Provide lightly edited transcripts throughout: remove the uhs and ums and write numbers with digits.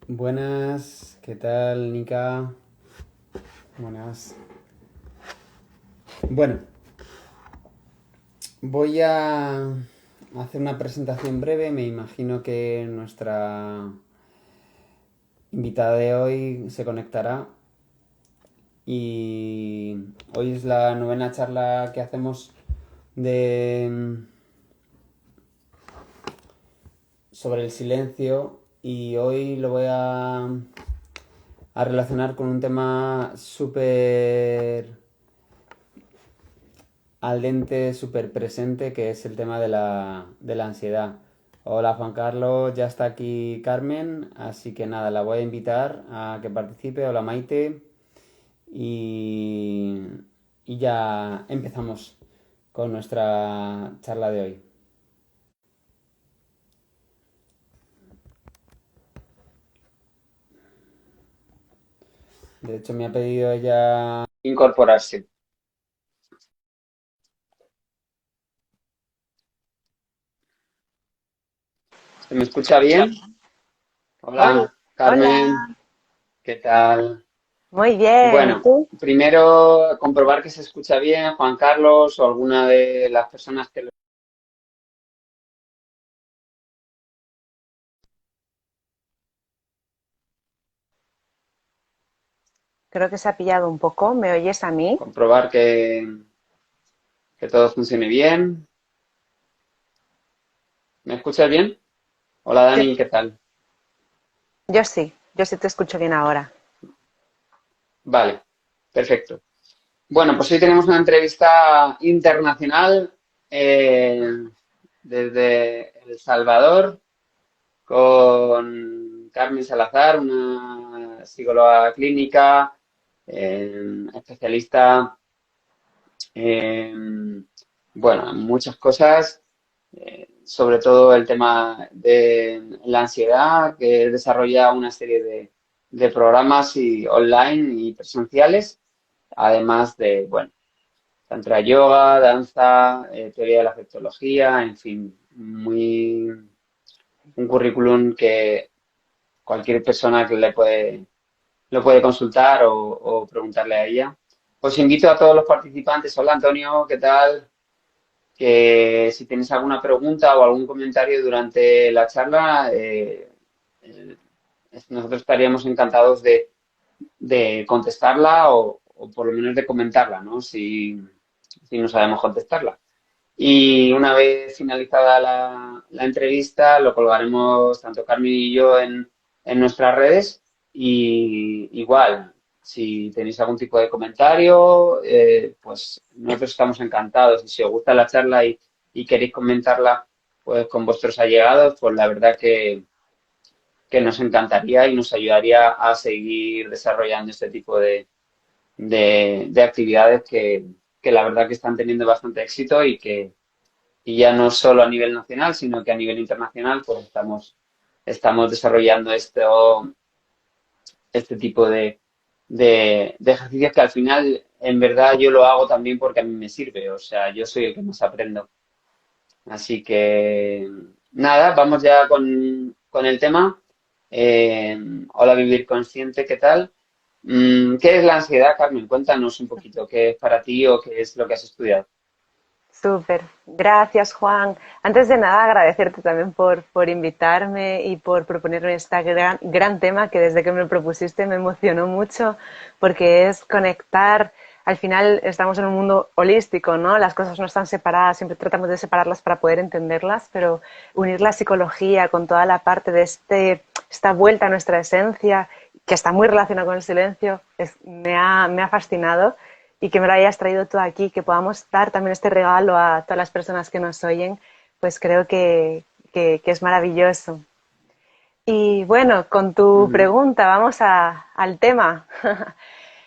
Buenas, ¿qué tal, Nika? Buenas. Bueno, voy a hacer una presentación breve. Me imagino que nuestra invitada de hoy se conectará. Y hoy es la novena charla que hacemos de sobre el silencio. Y hoy lo voy a relacionar con un tema súper al dente, súper presente, que es el tema de la ansiedad. Hola Juan Carlos, ya está aquí Carmen, así que nada, la voy a invitar a que participe. Hola Maite, y, y ya empezamos con nuestra charla de hoy. De hecho, me ha pedido ella incorporarse. ¿Se me escucha bien? Hola, Hola hola. Carmen, ¿qué tal? Muy bien, ¿y Bueno, tú? primero comprobar que se escucha bien, Juan Carlos o alguna de las personas que lo... Creo que se ha pillado un poco. ¿Me oyes a mí? Comprobar que todo funcione bien. ¿Me escuchas bien? Hola Yo, Dani, ¿qué tal? yo sí te escucho bien ahora. Vale, perfecto. Bueno, pues hoy tenemos una entrevista internacional desde El Salvador con Carmen Salazar, una psicóloga clínica, especialista bueno, muchas cosas, sobre todo el tema de la ansiedad, que desarrolla una serie de programas online y presenciales, además de, bueno, tantra yoga, danza, teoría de la afectología, en fin, un currículum que cualquier persona que lo puede consultar o preguntarle a ella. Os invito a todos los participantes. Hola Antonio, ¿qué tal? Que si tenéis alguna pregunta o algún comentario durante la charla, eh, nosotros estaríamos encantados de contestarla o por lo menos de comentarla, ¿no? Si no sabemos contestarla. Y una vez finalizada la entrevista, lo colgaremos tanto Carmen y yo en nuestras redes. Y igual, si tenéis algún tipo de comentario, pues nosotros estamos encantados. Y si os gusta la charla y queréis comentarla pues con vuestros allegados, pues la verdad que nos encantaría y nos ayudaría a seguir desarrollando este tipo de actividades que la verdad que están teniendo bastante éxito y ya no solo a nivel nacional, sino que a nivel internacional, pues estamos desarrollando este tipo de ejercicios que al final, en verdad, yo lo hago también porque a mí me sirve. O sea, yo soy el que más aprendo. Así que, nada, vamos ya con el tema. Hola, Vivir Consciente, ¿qué tal? ¿Qué es la ansiedad, Carmen? Cuéntanos un poquito qué es para ti o qué es lo que has estudiado. Súper. Gracias, Juan. Antes de nada, agradecerte también por invitarme y por proponerme este gran tema que desde que me lo propusiste me emocionó mucho, porque es conectar. Al final estamos en un mundo holístico, ¿no? Las cosas no están separadas, siempre tratamos de separarlas para poder entenderlas, pero unir la psicología con toda la parte de esta vuelta a nuestra esencia, que está muy relacionada con el silencio, me ha fascinado y que me lo hayas traído tú aquí, que podamos dar también este regalo a todas las personas que nos oyen, pues creo que es maravilloso. Y bueno, con tu Ujú, pregunta, al tema.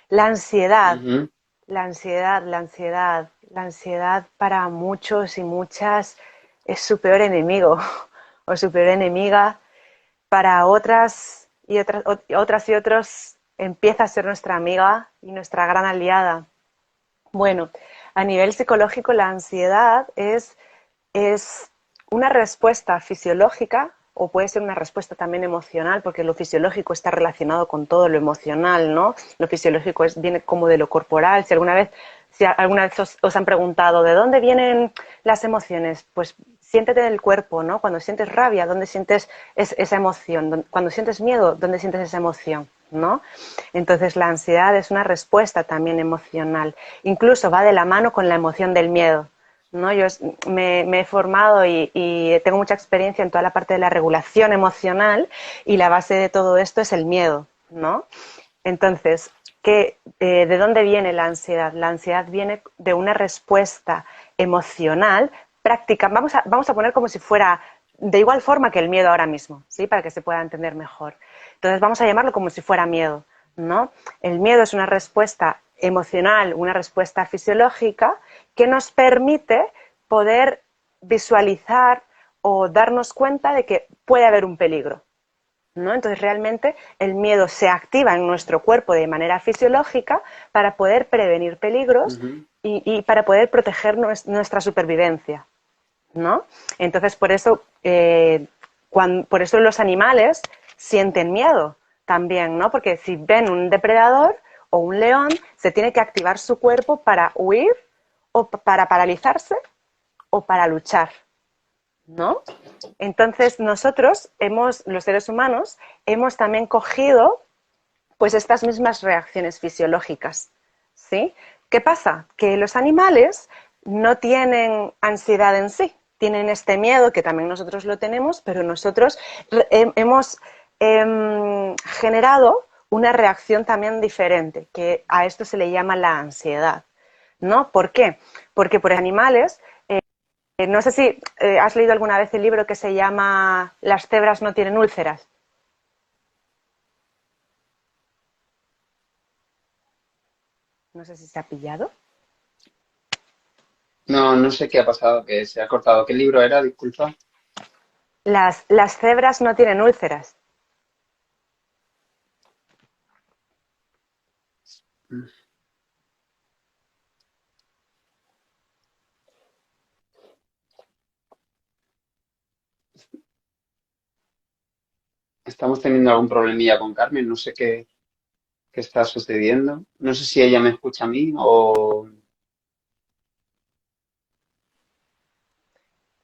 La ansiedad, ujú, la ansiedad para muchos y muchas es su peor enemigo o su peor enemiga. Para otras y otros empieza a ser nuestra amiga y nuestra gran aliada. Bueno, a nivel psicológico, la ansiedad es una respuesta fisiológica o puede ser una respuesta también emocional, porque lo fisiológico está relacionado con todo lo emocional, ¿no? Lo fisiológico viene como de lo corporal. Si alguna vez os han preguntado ¿de dónde vienen las emociones? Pues siéntete en el cuerpo, ¿no? Cuando sientes rabia, ¿dónde sientes esa emoción? Cuando sientes miedo, ¿dónde sientes esa emoción? ¿No? Entonces la ansiedad es una respuesta también emocional. Incluso va de la mano con la emoción del miedo, ¿no? Yo me he formado y tengo mucha experiencia en toda la parte de la regulación emocional y la base de todo esto es el miedo, ¿no? Entonces, ¿de dónde viene la ansiedad? La ansiedad viene de una respuesta emocional práctica. Vamos a poner como si fuera de igual forma que el miedo ahora mismo, ¿sí? Para que se pueda entender mejor. Entonces vamos a llamarlo como si fuera miedo, ¿no? El miedo es una respuesta emocional, una respuesta fisiológica que nos permite poder visualizar o darnos cuenta de que puede haber un peligro, ¿no? Entonces realmente el miedo se activa en nuestro cuerpo de manera fisiológica para poder prevenir peligros Ujú. y para poder proteger nuestra supervivencia, ¿no? Entonces por eso los animales sienten miedo también, ¿no? Porque si ven un depredador o un león, se tiene que activar su cuerpo para huir o para paralizarse o para luchar, ¿no? Entonces nosotros los seres humanos, hemos también cogido pues estas mismas reacciones fisiológicas, ¿sí? ¿Qué pasa? Que los animales no tienen ansiedad en sí, tienen este miedo que también nosotros lo tenemos, pero nosotros hemos generado una reacción también diferente, que a esto se le llama la ansiedad, ¿no? ¿Por qué? Porque por animales, no sé si has leído alguna vez el libro que se llama Las cebras no tienen úlceras. No sé si se ha pillado. No, no sé qué ha pasado, que se ha cortado. ¿Qué libro era? Disculpa. Las cebras no tienen úlceras. Estamos teniendo algún problemilla con Carmen, no sé qué está sucediendo. No sé si ella me escucha a mí o...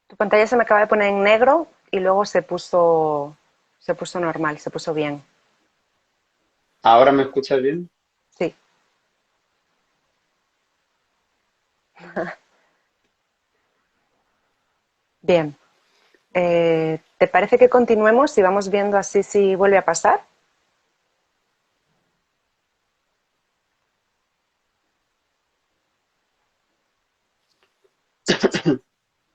Tu pantalla se me acaba de poner en negro y luego se puso normal, se puso bien. ¿Ahora me escuchas bien? Sí. Bien. ¿Te parece que continuemos y vamos viendo así si vuelve a pasar?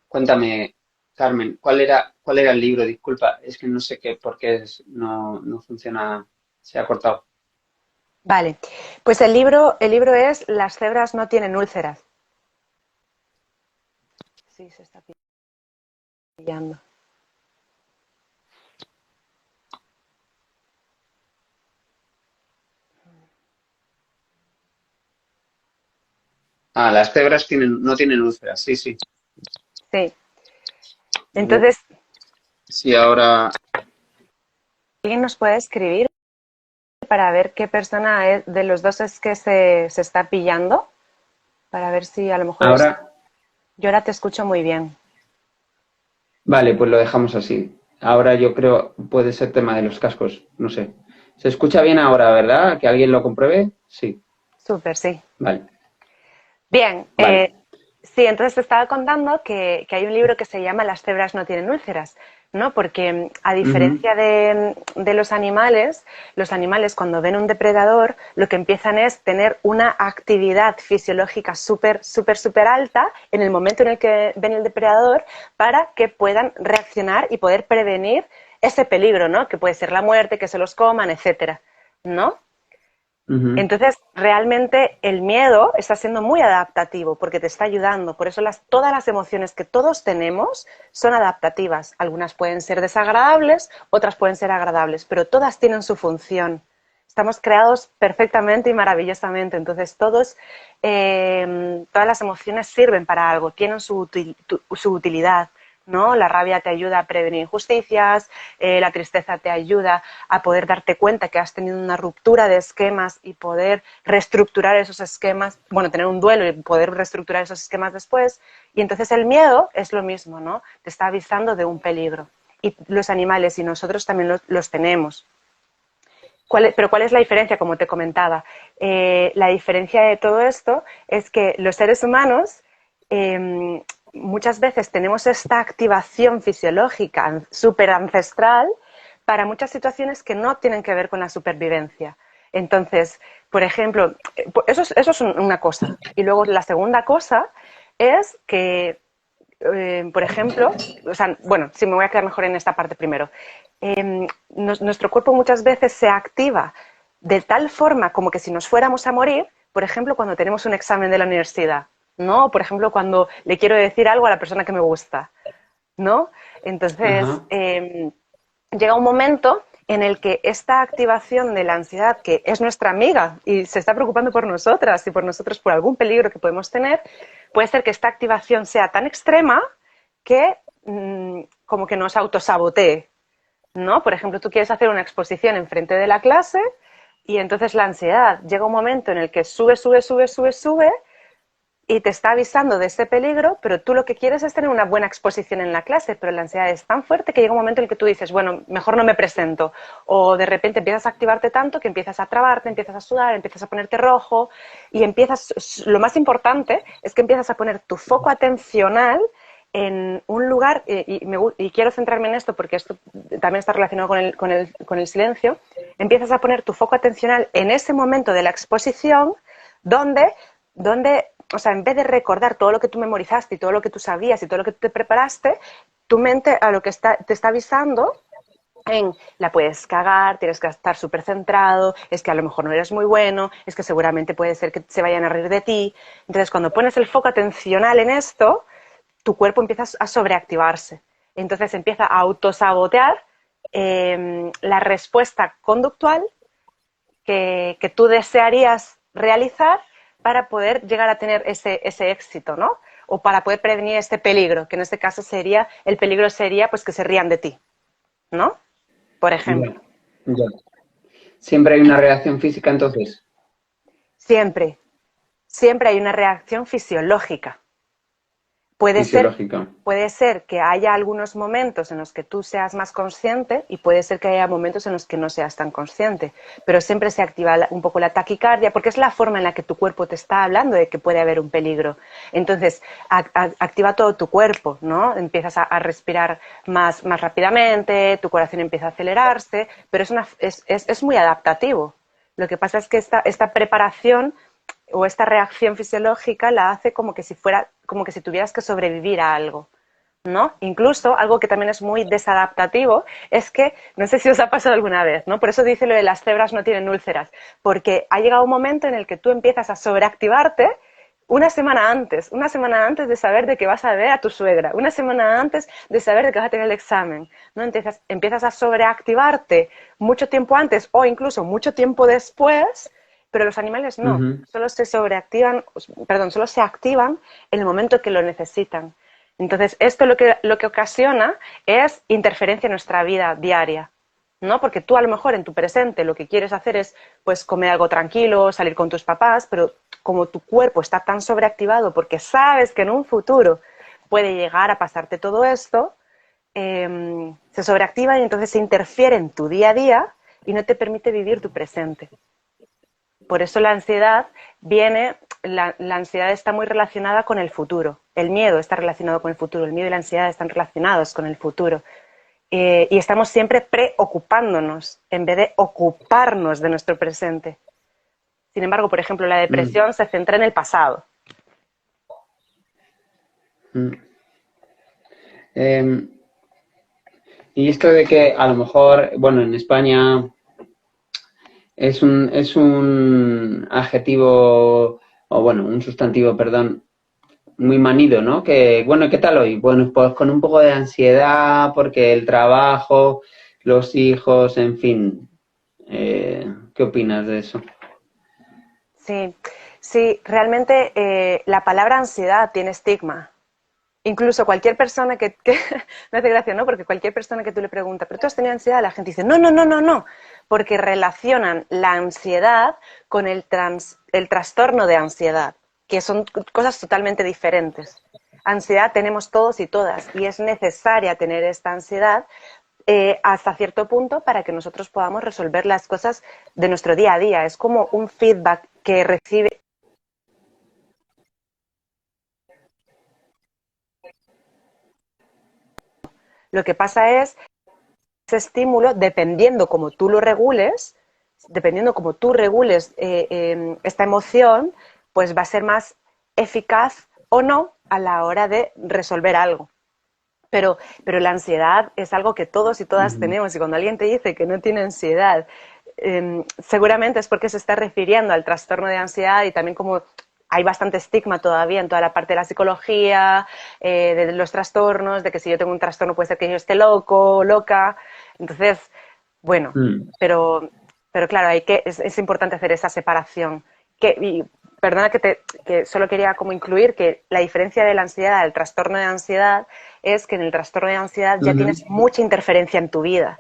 Cuéntame, Carmen, cuál era el libro? Disculpa, es que no sé por qué no funciona, se ha cortado. Vale. Pues el libro es Las cebras no tienen úlceras. Sí, se está pillando. Ah, las cebras no tienen úlceras, sí, sí. Sí. Bu- Entonces, Sí, ahora, ¿alguien nos puede escribir para ver qué persona de los dos es que se está pillando? Para ver si a lo mejor es... ahora, Yo ahora te escucho muy bien. vale, pues lo dejamos así. Ahora yo creo puede ser tema de los cascos, no sé. ¿Se escucha bien ahora, verdad? ¿Que alguien lo compruebe? Sí, Súper, sí. vale, Bien, vale. sí, entonces te estaba contando que hay un libro que se llama Las cebras no tienen úlceras, ¿no? Porque a Ujú, diferencia de los animales cuando ven un depredador lo que empiezan es tener una actividad fisiológica súper, súper, súper alta en el momento en el que ven el depredador para que puedan reaccionar y poder prevenir ese peligro, ¿no? Que puede ser la muerte, que se los coman, etcétera, ¿no? ujú. Entonces, realmente el miedo está siendo muy adaptativo porque te está ayudando. Por eso todas las emociones que todos tenemos son adaptativas. Algunas pueden ser desagradables, otras pueden ser agradables, pero todas tienen su función. Estamos creados perfectamente y maravillosamente. Entonces, todas las emociones sirven para algo, tienen su utilidad, ¿no? La rabia te ayuda a prevenir injusticias, la tristeza te ayuda a poder darte cuenta que has tenido una ruptura de esquemas y poder reestructurar esos esquemas, bueno, tener un duelo y poder reestructurar esos esquemas después. Y entonces el miedo es lo mismo, ¿no? Te está avisando de un peligro. Y los animales y nosotros también los tenemos. Pero ¿cuál es la diferencia? Como te comentaba, la diferencia de todo esto es que los seres humanos muchas veces tenemos esta activación fisiológica súper ancestral para muchas situaciones que no tienen que ver con la supervivencia. Entonces, por ejemplo, eso es una cosa. Y luego la segunda cosa es que por ejemplo, o sea, bueno, sí, me voy a quedar mejor en esta parte primero. Nuestro cuerpo muchas veces se activa de tal forma como que si nos fuéramos a morir, por ejemplo, cuando tenemos un examen de la universidad, ¿no? Por ejemplo, cuando le quiero decir algo a la persona que me gusta, ¿no? Entonces, Ajá. llega un momento en el que esta activación de la ansiedad, que es nuestra amiga y se está preocupando por nosotras y por nosotros por algún peligro que podemos tener, puede ser que esta activación sea tan extrema que como que nos autosabotee, ¿no? Por ejemplo, tú quieres hacer una exposición enfrente de la clase y entonces la ansiedad llega un momento en el que sube, sube, sube, sube, sube y te está avisando de ese peligro, pero tú lo que quieres es tener una buena exposición en la clase, pero la ansiedad es tan fuerte que llega un momento en el que tú dices, bueno, mejor no me presento, o de repente empiezas a activarte tanto que empiezas a trabarte, empiezas a sudar, empiezas a ponerte rojo y empiezas, lo más importante es que empiezas a poner tu foco atencional en un lugar, y quiero centrarme en esto porque esto también está relacionado con el silencio, empiezas a poner tu foco atencional en ese momento de la exposición donde, donde, o sea, en vez de recordar todo lo que tú memorizaste y todo lo que tú sabías y todo lo que tú te preparaste, tu mente a lo que te está avisando en la puedes cagar, tienes que estar súper centrado, es que a lo mejor no eres muy bueno, es que seguramente puede ser que se vayan a reír de ti. Entonces, cuando pones el foco atencional en esto, tu cuerpo empieza a sobreactivarse. Entonces empieza a autosabotear la respuesta conductual que tú desearías realizar para poder llegar a tener ese éxito, ¿no? O para poder prevenir este peligro, que en este caso sería, el peligro sería pues que se rían de ti, ¿no? Por Ya, ejemplo. ya. Siempre hay una reacción física entonces. Siempre, siempre hay una reacción fisiológica. Puede ser, Fisiológica. puede ser que haya algunos momentos en los que tú seas más consciente y puede ser que haya momentos en los que no seas tan consciente, pero siempre se activa un poco la taquicardia porque es la forma en la que tu cuerpo te está hablando de que puede haber un peligro. Entonces, activa todo tu cuerpo, ¿no? Empiezas a respirar más rápidamente, tu corazón empieza a acelerarse, pero es muy adaptativo. Lo que pasa es que esta preparación o esta reacción fisiológica la hace como que si fuera, como que si tuvieras que sobrevivir a algo, ¿no? Incluso algo que también es muy desadaptativo es que, no sé si os ha pasado alguna vez, ¿no? Por eso dice lo de las cebras no tienen úlceras, porque ha llegado un momento en el que tú empiezas a sobreactivarte una semana antes de saber de que vas a ver a tu suegra, una semana antes de saber de que vas a tener el examen, ¿no? Empiezas a sobreactivarte mucho tiempo antes o incluso mucho tiempo después, pero los animales no, Ujú. solo se sobreactivan, perdón, solo se activan en el momento que lo necesitan. Entonces, esto lo que ocasiona es interferencia en nuestra vida diaria, ¿no? Porque tú a lo mejor en tu presente lo que quieres hacer es pues comer algo tranquilo, salir con tus papás, pero como tu cuerpo está tan sobreactivado porque sabes que en un futuro puede llegar a pasarte todo esto, se sobreactiva y entonces se interfiere en tu día a día y no te permite vivir tu presente. Por eso la ansiedad la ansiedad está muy relacionada con el futuro. El miedo está relacionado con el futuro. El miedo y la ansiedad están relacionados con el futuro. Y estamos siempre preocupándonos en vez de ocuparnos de nuestro presente. Sin embargo, por ejemplo, la Mm, depresión se centra en el pasado. mm. Em, y esto de que a lo mejor, bueno, en España es un adjetivo, o bueno, un sustantivo, perdón, muy manido, ¿no? Que, bueno, ¿qué tal hoy? Bueno, pues con un poco de ansiedad porque el trabajo, los hijos, en fin. ¿Qué opinas de eso? Sí, sí, realmente la palabra ansiedad tiene estigma. incluso cualquier persona que me hace gracia, ¿no? Porque cualquier persona que tú le preguntas, ¿pero tú has tenido ansiedad? La gente dice, no, no, no, no, no, porque relacionan la ansiedad con el trastorno de ansiedad, que son cosas totalmente diferentes. Ansiedad tenemos todos y todas, y es necesaria tener esta ansiedad hasta cierto punto para que nosotros podamos resolver las cosas de nuestro día a día. Es como un feedback que recibe. Lo que pasa es ese estímulo, dependiendo como tú regules esta emoción, pues va a ser más eficaz o no a la hora de resolver algo. Pero la ansiedad es algo que todos y todas Ujú. tenemos, y cuando alguien te dice que no tiene ansiedad, seguramente es porque se está refiriendo al trastorno de ansiedad, y también como hay bastante estigma todavía en toda la parte de la psicología, de los trastornos, de que si yo tengo un trastorno puede ser que yo esté loco, loca. Entonces, bueno, Mm. pero, pero claro, es importante hacer esa separación. Y perdona que solo quería como incluir que la diferencia de la ansiedad al trastorno de ansiedad es que en el trastorno de ansiedad ya Ujú. tienes mucha interferencia en tu vida.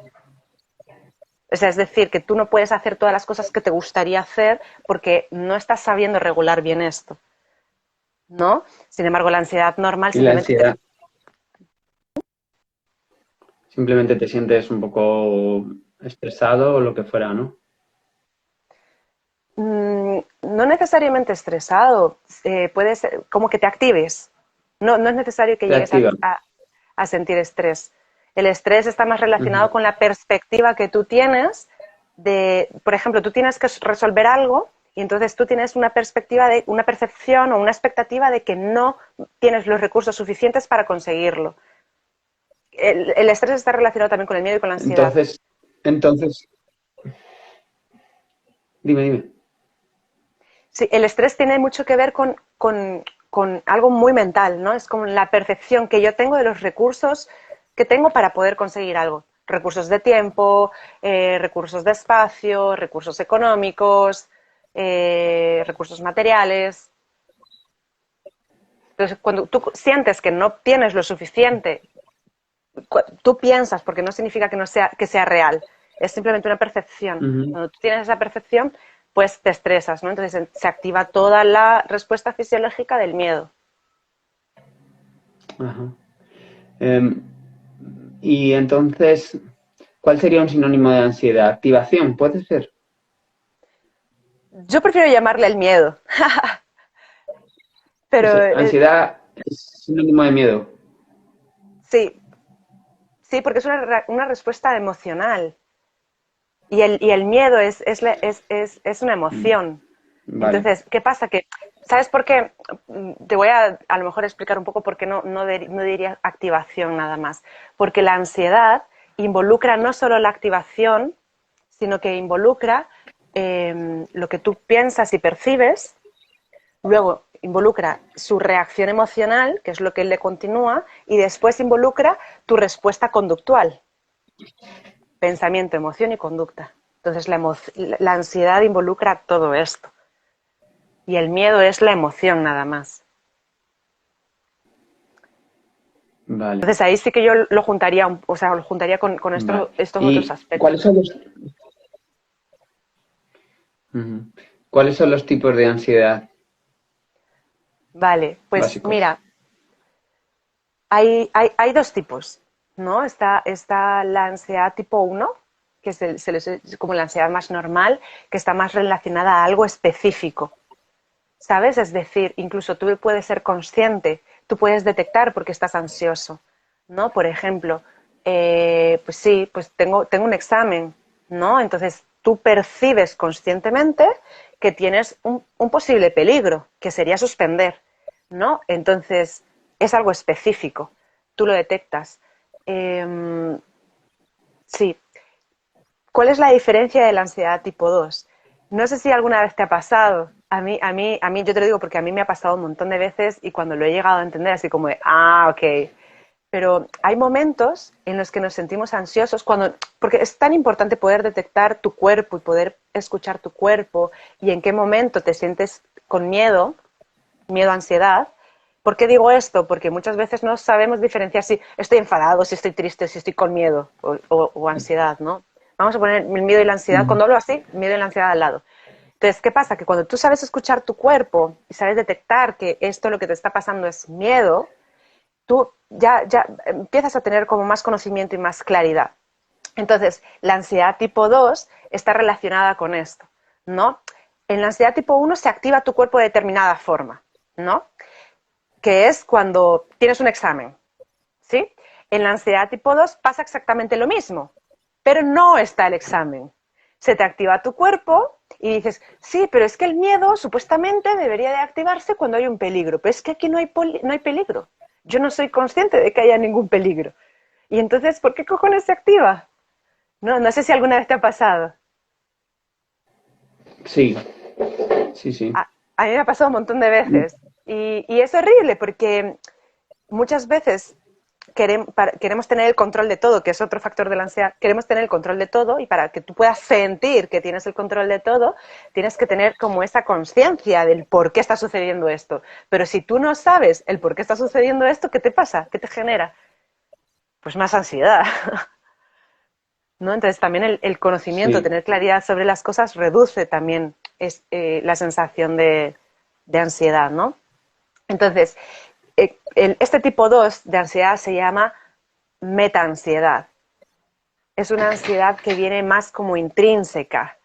O sea, es decir, que tú no puedes hacer todas las cosas que te gustaría hacer porque no estás sabiendo regular bien esto, ¿no? Sin embargo, la ansiedad normal Y la simplemente ansiedad, simplemente te sientes un poco estresado o lo que fuera, ¿no? no necesariamente estresado, puede ser como que te actives. No, no es necesario que Te llegues activa. a sentir estrés. El estrés está más Ujú. relacionado con la perspectiva que tú tienes de, por ejemplo, tú tienes que resolver algo y entonces tú tienes una perspectiva de una percepción o una expectativa de que no tienes los recursos suficientes para conseguirlo. El estrés está relacionado también con el miedo y con la ansiedad. Entonces, entonces, dime, dime. Sí, el estrés tiene mucho que ver con algo muy mental, ¿no? Es como la percepción que yo tengo de los recursos que tengo para poder conseguir algo. Recursos de tiempo, recursos de espacio, recursos económicos, recursos materiales. Entonces, cuando tú sientes que no tienes lo suficiente, tú piensas, porque no significa que sea real, es simplemente una percepción. Ujú. Cuando tú tienes esa percepción, pues te estresas, ¿no? Entonces se activa toda la respuesta fisiológica del miedo. Ajá. Em, y entonces, ¿cuál sería un sinónimo de ansiedad? Activación, puede ser. Yo prefiero llamarle el miedo, O pero sea, ansiedad es sinónimo de miedo. sí, sí, porque es una respuesta emocional. Y el miedo es una Mm. emoción. Vale. Entonces, ¿qué pasa? Que, ¿sabes por qué? Te voy a lo mejor explicar un poco por qué no diría activación nada más. Porque la ansiedad involucra no solo la activación, sino que involucra lo que tú piensas y percibes, luego involucra su reacción emocional, que es lo que le continúa, y después involucra tu respuesta conductual, pensamiento, emoción y conducta. Entonces la ansiedad involucra todo esto. Y el miedo es la emoción nada más. Vale. Entonces ahí sí que yo lo juntaría, o sea, lo juntaría con Vale. estos otros ¿Y aspectos. ujú, cuáles son los tipos de ansiedad Vale, pues básicos? mira, hay dos tipos, ¿no? Está la ansiedad tipo uno, que es como la ansiedad más normal, que está más relacionada a algo específico, ¿sabes? Es decir, incluso tú puedes ser consciente, tú puedes detectar por qué estás ansioso, ¿no? Por ejemplo, pues sí, pues tengo un examen, ¿no? Entonces tú percibes conscientemente que tienes un posible peligro, que sería suspender, ¿no? Entonces es algo específico, tú lo detectas. Eh, sí, ¿cuál es la diferencia de la ansiedad tipo 2? No sé si alguna vez te ha pasado. Yo te lo digo porque a mí me ha pasado un montón de veces y cuando lo he llegado a entender así como de, ok. Pero hay momentos en los que nos sentimos ansiosos porque es tan importante poder detectar tu cuerpo y poder escuchar tu cuerpo y en qué momento te sientes con miedo, ansiedad, ¿Por qué digo esto? Porque muchas veces no sabemos diferenciar si estoy enfadado, si estoy triste, si estoy con miedo o ansiedad, ¿no? Vamos a poner el miedo y la ansiedad, Ujú. cuando hablo así, miedo y la ansiedad al lado. Entonces, ¿qué pasa? Que cuando tú sabes escuchar tu cuerpo y sabes detectar que esto lo que te está pasando es miedo, tú ya empiezas a tener como más conocimiento y más claridad. Entonces, la ansiedad tipo 2 está relacionada con esto, ¿no? En la ansiedad tipo 1 se activa tu cuerpo de determinada forma, ¿no? Que es cuando tienes un examen, ¿sí? En la ansiedad tipo 2 pasa exactamente lo mismo, pero no está el examen. Se te activa tu cuerpo y dices, sí, pero es que el miedo supuestamente debería de activarse cuando hay un peligro, pero es que aquí no hay peligro. Yo no soy consciente de que haya ningún peligro. Y entonces, ¿por qué cojones se activa? No sé si alguna vez te ha pasado. Sí, sí, sí. A mí me ha pasado un montón de veces. Y es horrible porque muchas veces queremos tener el control de todo, que es otro factor de la ansiedad. Queremos tener el control de todo y para que tú puedas sentir que tienes el control de todo, tienes que tener como esa conciencia del por qué está sucediendo esto. Pero si tú no sabes el por qué está sucediendo esto, ¿qué te pasa? ¿Qué te genera? Pues más ansiedad. ¿No? Entonces también el conocimiento, Sí. tener claridad sobre las cosas reduce también la sensación de ansiedad, ¿no? Entonces, este tipo 2 de ansiedad se llama metaansiedad. Es una ansiedad que viene más como intrínseca.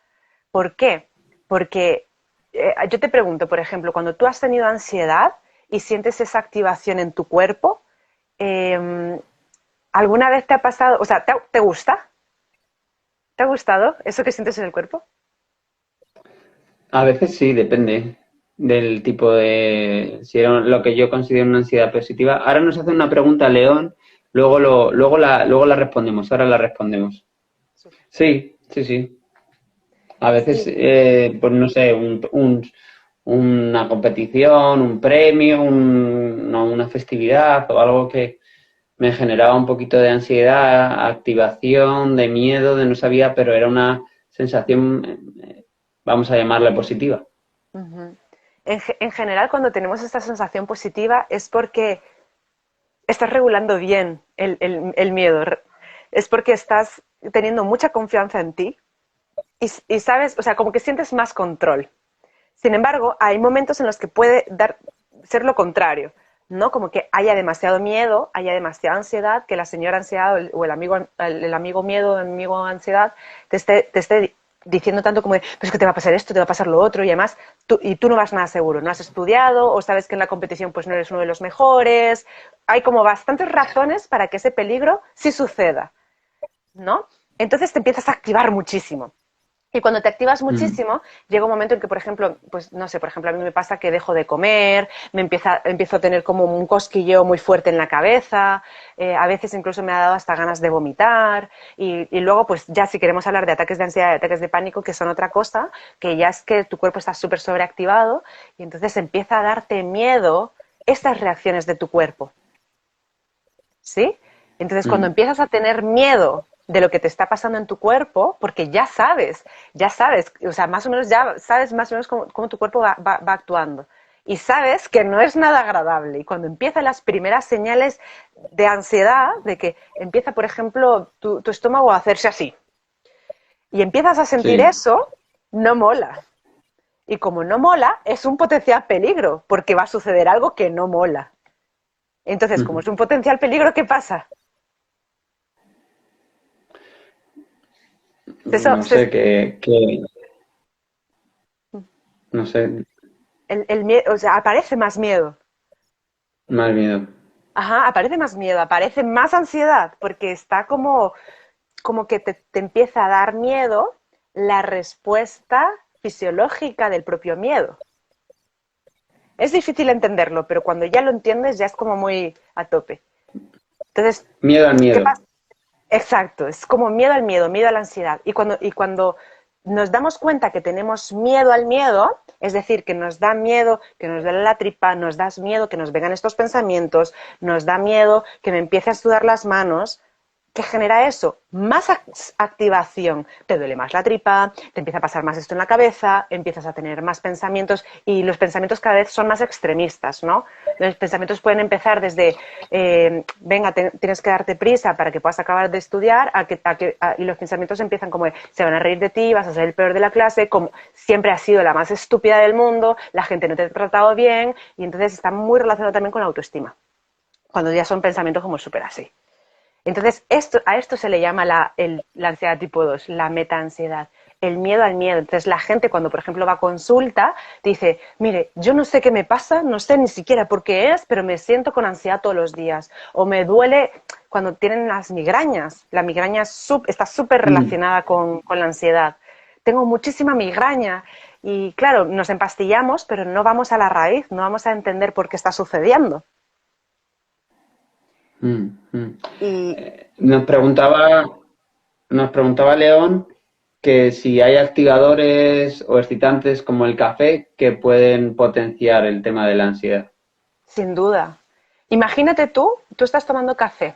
¿Por qué? Porque yo te pregunto, por ejemplo, cuando tú has tenido ansiedad y sientes esa activación en tu cuerpo, eh, ¿alguna vez te ha pasado, o sea, te gusta? ¿Te ha gustado eso que sientes en el cuerpo? A veces sí, depende del tipo de, si era lo que yo considero una ansiedad positiva. Ahora nos hace una pregunta León, luego la respondemos, ahora la respondemos. Súper. Sí, sí, sí. A veces, Sí. pues no sé, una competición, un premio, no, una festividad o algo que me generaba un poquito de ansiedad, activación, de miedo, de no sabía, pero era una sensación, vamos a llamarla positiva. Uh-huh. En general, cuando tenemos esta sensación positiva es porque estás regulando bien el miedo. Es porque estás teniendo mucha confianza en ti y sabes, o sea, como que sientes más control. Sin embargo, hay momentos en los que puede ser lo contrario, ¿no? Como que haya demasiado miedo, haya demasiada ansiedad, que la señora ansiedad o el amigo miedo, el amigo ansiedad, te esté diciendo tanto como de, pues es que te va a pasar esto, te va a pasar lo otro, y además tú no vas nada seguro, no has estudiado, o sabes que en la competición pues no eres uno de los mejores. Hay como bastantes razones para que ese peligro sí suceda, ¿no? Entonces te empiezas a activar muchísimo. Y cuando te activas Mm. muchísimo, llega un momento en que, por ejemplo, pues no sé, por ejemplo, a mí me pasa que dejo de comer, empiezo a tener como un cosquilleo muy fuerte en la cabeza, a veces incluso me ha dado hasta ganas de vomitar, y luego, pues ya si queremos hablar de ataques de ansiedad, de ataques de pánico, que son otra cosa, que ya es que tu cuerpo está súper sobreactivado, y entonces empieza a darte miedo estas reacciones de tu cuerpo, ¿sí? Entonces, cuando Mm. empiezas a tener miedo de lo que te está pasando en tu cuerpo, porque ya sabes, o sea, más o menos ya sabes más o menos cómo tu cuerpo va actuando. Y sabes que no es nada agradable. Y cuando empiezan las primeras señales de ansiedad, de que empieza, por ejemplo, tu estómago a hacerse así, y empiezas a sentir Sí. eso, no mola. Y como no mola, es un potencial peligro, porque va a suceder algo que no mola. Entonces, como es un potencial peligro, ¿qué pasa? Eso, No sé no sé, el miedo, o sea, aparece más miedo. más miedo. Ajá, aparece más miedo, aparece más ansiedad, porque está como que te empieza a dar miedo la respuesta fisiológica del propio miedo. Es difícil entenderlo, pero cuando ya lo entiendes ya es como muy a tope. Entonces, Miedo al ¿qué miedo. pasa? Exacto, es como miedo al miedo, miedo a la ansiedad. Y cuando nos damos cuenta que tenemos miedo al miedo, es decir, que nos da miedo, que nos duele la tripa, nos da miedo que nos vengan estos pensamientos, nos da miedo que me empiece a sudar las manos, ¿qué genera eso? Más activación, te duele más la tripa, te empieza a pasar más esto en la cabeza, empiezas a tener más pensamientos y los pensamientos cada vez son más extremistas, ¿no? Los pensamientos pueden empezar desde, venga, tienes que darte prisa para que puedas acabar de estudiar, y los pensamientos empiezan como, se van a reír de ti, vas a ser el peor de la clase, como siempre has sido la más estúpida del mundo, la gente no te ha tratado bien, y entonces está muy relacionado también con la autoestima, cuando ya son pensamientos como súper así. Entonces, a esto se le llama la ansiedad tipo 2, la metaansiedad, el miedo al miedo. Entonces, la gente cuando, por ejemplo, va a consulta, dice, mire, yo no sé qué me pasa, no sé ni siquiera por qué es, pero me siento con ansiedad todos los días. O me duele cuando tienen las migrañas. La migraña está súper Mm, relacionada con la ansiedad. Tengo muchísima migraña. Y claro, nos empastillamos, pero no vamos a la raíz, no vamos a entender por qué está sucediendo. mm, mm. Y Nos preguntaba León que si hay activadores o excitantes como el café que pueden potenciar el tema de la ansiedad. sin duda. Imagínate tú estás tomando café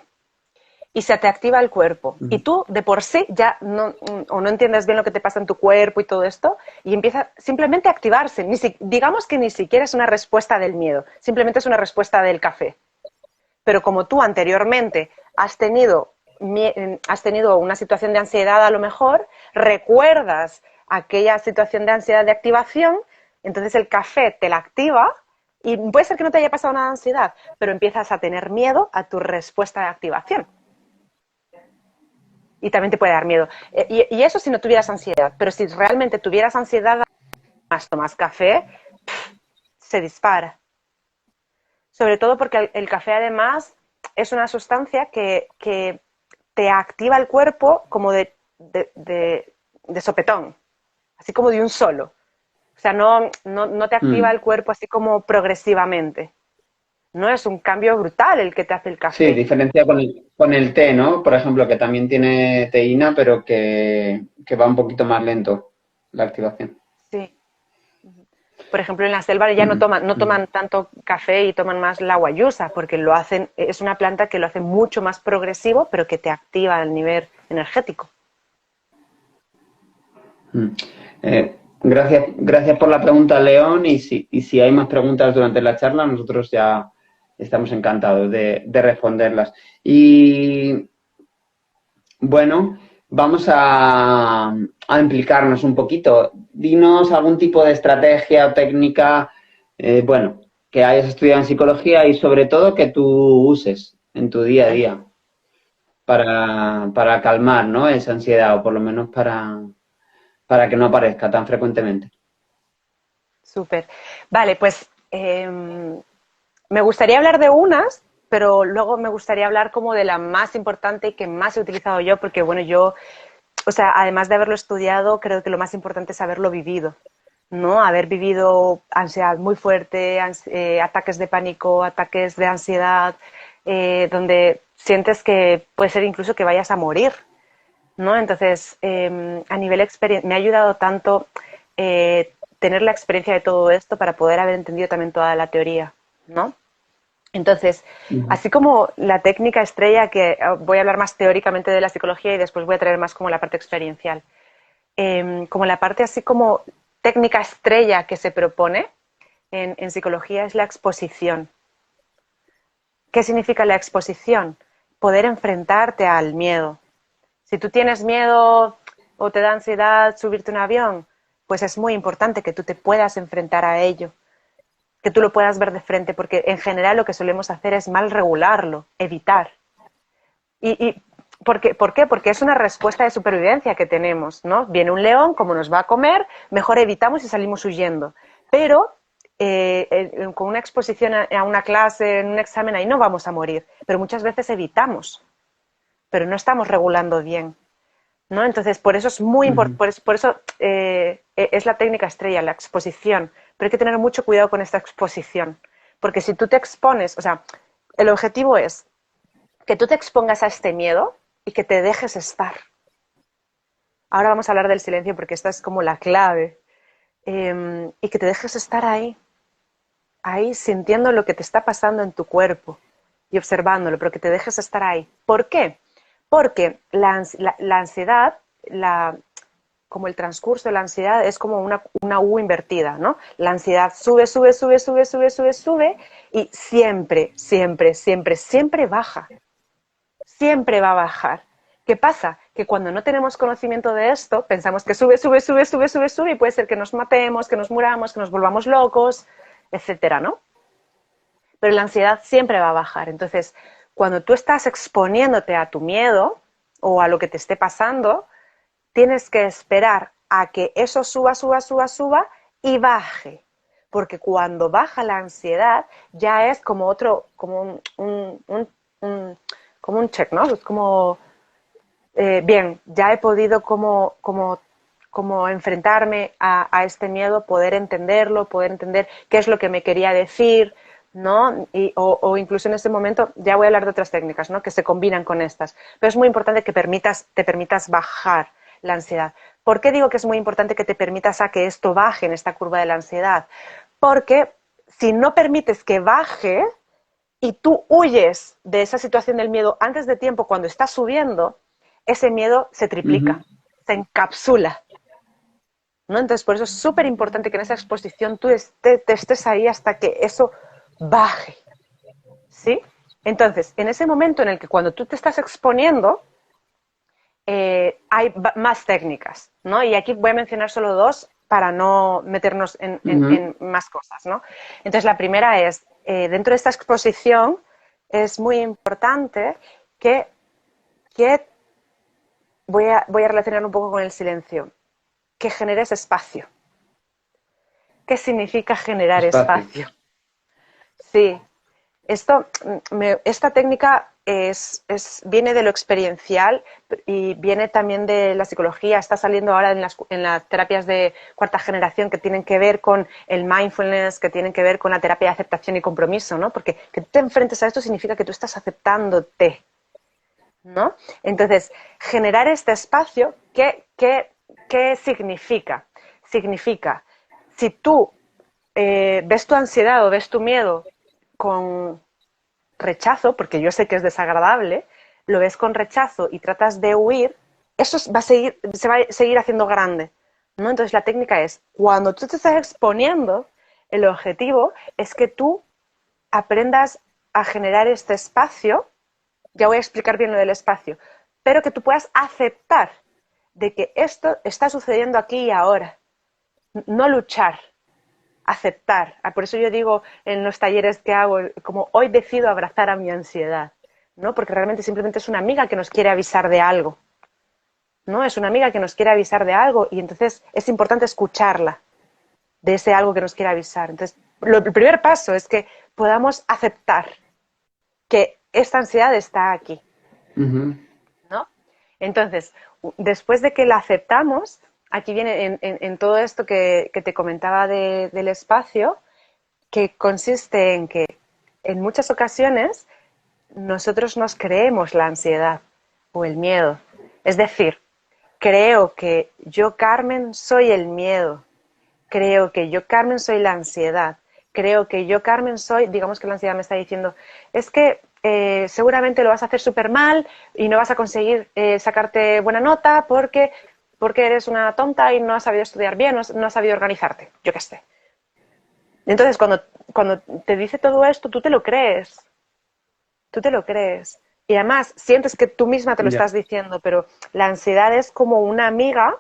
y se te activa el cuerpo y Mm, tú de por sí ya no, o no entiendes bien lo que te pasa en tu cuerpo y todo esto y empieza simplemente a activarse. Digamos que ni siquiera es una respuesta del miedo, simplemente es una respuesta del café. Pero como tú anteriormente has tenido una situación de ansiedad a lo mejor, recuerdas aquella situación de ansiedad de activación, entonces el café te la activa y puede ser que no te haya pasado nada de ansiedad, pero empiezas a tener miedo a tu respuesta de activación. Y también te puede dar miedo. Y eso si no tuvieras ansiedad, pero si realmente tuvieras ansiedad, más tomas café, se dispara. Sobre todo porque el café además es una sustancia que te activa el cuerpo como de sopetón, así como de un solo. O sea, no te activa mm. el cuerpo así como progresivamente. No es un cambio brutal el que te hace el Sí, café. diferencia con el té, ¿no? Por ejemplo, que también tiene teína, pero que va un poquito más lento la activación. Sí. Por ejemplo, en la selva ya Mm, no mm, toman tanto café y toman más la guayusa, porque lo hacen, es una planta que lo hace mucho más progresivo, pero que te activa al nivel energético. mm. Gracias por la pregunta, León, y si hay más preguntas durante la charla, nosotros ya estamos encantados de responderlas. Y bueno, vamos a implicarnos un poquito. Dinos algún tipo de estrategia o técnica, bueno, que hayas estudiado en psicología y sobre todo que tú uses en tu día a día para calmar, ¿no? Esa ansiedad o por lo menos para que no aparezca tan frecuentemente. Súper. Vale, pues me gustaría hablar de unas, pero luego me gustaría hablar como de la más importante y que más he utilizado yo, porque bueno, yo, o sea, además de haberlo estudiado, creo que lo más importante es haberlo vivido, ¿no? Haber vivido ansiedad muy fuerte, ataques de pánico, ataques de ansiedad, donde sientes que puede ser incluso que vayas a morir, ¿no? Entonces, a nivel experiencia, me ha ayudado tanto tener la experiencia de todo esto para poder haber entendido también toda la teoría, ¿no? Entonces, Ujú, así como la técnica estrella, que voy a hablar más teóricamente de la psicología y después voy a traer más como la parte experiencial, como la parte así como técnica estrella que se propone en psicología es la exposición. ¿Qué significa la exposición? Poder enfrentarte al miedo. Si tú tienes miedo o te da ansiedad subirte a un avión, pues es muy importante que tú te puedas enfrentar a ello, que tú lo puedas ver de frente, porque en general lo que solemos hacer es mal regularlo, evitar. Y ¿por qué? Porque es una respuesta de supervivencia que tenemos, ¿no? Viene un león, como nos va a comer, mejor evitamos y salimos huyendo. Pero con una exposición a una clase, en un examen, ahí no vamos a morir. Pero muchas veces evitamos, pero no estamos regulando bien. ¿No? Entonces, por eso es muy ujú, importante, por eso es la técnica estrella, la exposición. Pero hay que tener mucho cuidado con esta exposición, porque si tú te expones, o sea, el objetivo es que tú te expongas a este miedo y que te dejes estar. Ahora vamos a hablar del silencio porque esta es como la clave. Y que te dejes estar ahí, ahí sintiendo lo que te está pasando en tu cuerpo y observándolo, pero que te dejes estar ahí. ¿Por qué? Porque la ansiedad, como el transcurso de la ansiedad es como una U invertida, ¿no? La ansiedad sube, sube, sube, sube, sube, sube, sube y siempre, siempre, siempre, siempre baja. Siempre va a bajar. ¿Qué pasa? Que cuando no tenemos conocimiento de esto, pensamos que sube, sube, sube, sube, sube, sube y puede ser que nos matemos, que nos muramos, que nos volvamos locos, etcétera, ¿no? Pero la ansiedad siempre va a bajar. Entonces, cuando tú estás exponiéndote a tu miedo o a lo que te esté pasando, tienes que esperar a que eso suba, suba, suba, suba y baje. Porque cuando baja la ansiedad ya es como otro, como como un check, ¿no? Es como, bien, ya he podido como enfrentarme a este miedo, poder entenderlo, poder entender qué es lo que me quería decir, ¿no? O incluso en ese momento, ya voy a hablar de otras técnicas, ¿no? Que se combinan con estas. Pero es muy importante que te permitas bajar la ansiedad. ¿Por qué digo que es muy importante que te permitas a que esto baje en esta curva de la ansiedad? Porque si no permites que baje y tú huyes de esa situación del miedo antes de tiempo cuando está subiendo, ese miedo se triplica, Ujú. se encapsula, ¿no? Entonces, por eso es súper importante que en esa exposición tú te estés ahí hasta que eso baje, ¿sí? Entonces, en ese momento en el que cuando tú te estás exponiendo, hay más técnicas, ¿no? Y aquí voy a mencionar solo dos para no meternos Ujú. en más cosas, ¿no? Entonces, la primera es, dentro de esta exposición, es muy importante que, que voy a relacionar un poco con el silencio, que generes espacio. ¿Qué significa generar Espacio. espacio? Sí, esta técnica viene de lo experiencial y viene también de la psicología. Está saliendo ahora en las terapias de cuarta generación que tienen que ver con el mindfulness, que tienen que ver con la terapia de aceptación y compromiso, ¿no? Porque que tú te enfrentes a esto significa que tú estás aceptándote, ¿no? Entonces, generar este espacio, ¿qué significa? Significa, si tú ves tu ansiedad o ves tu miedo con rechazo, porque yo sé que es desagradable, lo ves con rechazo y tratas de huir, eso se va a seguir haciendo grande, ¿no? Entonces la técnica es, cuando tú te estás exponiendo, el objetivo es que tú aprendas a generar este espacio, ya voy a explicar bien lo del espacio, pero que tú puedas aceptar de que esto está sucediendo aquí y ahora, no luchar, aceptar. Por eso yo digo en los talleres que hago, como hoy decido abrazar a mi ansiedad, ¿no? Porque realmente simplemente es una amiga que nos quiere avisar de algo, ¿no? Es una amiga que nos quiere avisar de algo y entonces es importante escucharla de ese algo que nos quiere avisar. Entonces, el primer paso es que podamos aceptar que esta ansiedad está aquí, Ujú. ¿no? Entonces, después de que la aceptamos, aquí viene en todo esto que te comentaba del espacio, que consiste en que en muchas ocasiones nosotros nos creemos la ansiedad o el miedo. Es decir, creo que yo, Carmen, soy el miedo. Creo que yo, Carmen, soy la ansiedad. Creo que yo, Carmen, soy, digamos que la ansiedad me está diciendo, es que seguramente lo vas a hacer súper mal y no vas a conseguir sacarte buena nota porque eres una tonta y no has sabido estudiar bien, no has sabido organizarte, yo qué sé. Entonces, cuando te dice todo esto, tú te lo crees, tú te lo crees. Y además, sientes que tú misma te lo Ya. estás diciendo, pero la ansiedad es como una amiga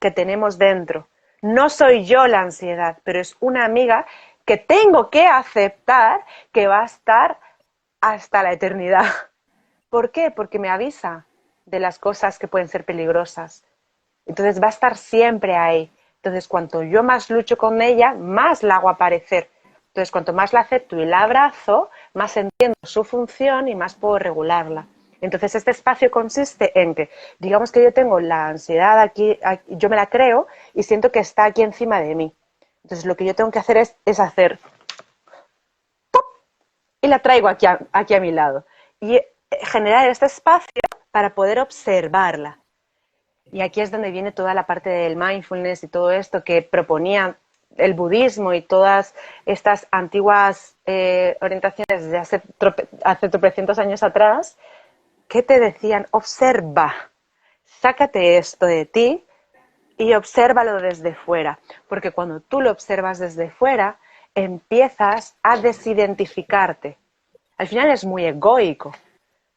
que tenemos dentro. No soy yo la ansiedad, pero es una amiga que tengo que aceptar que va a estar hasta la eternidad. ¿Por qué? Porque me avisa de las cosas que pueden ser peligrosas. Entonces va a estar siempre ahí. Entonces, cuanto yo más lucho con ella, más la hago aparecer. Entonces, cuanto más la acepto y la abrazo, más entiendo su función y más puedo regularla. Entonces, este espacio consiste en que, digamos que yo tengo la ansiedad aquí, yo me la creo y siento que está aquí encima de mí. Entonces, lo que yo tengo que hacer es hacer y la traigo aquí a mi lado. Y generar este espacio para poder observarla. Y aquí es donde viene toda la parte del mindfulness y todo esto que proponía el budismo y todas estas antiguas orientaciones de hace tropecientos años atrás, ¿Qué te decían? Observa, sácate esto de ti y obsérvalo desde fuera, porque cuando tú lo observas desde fuera, empiezas a desidentificarte. Al final es muy egoico,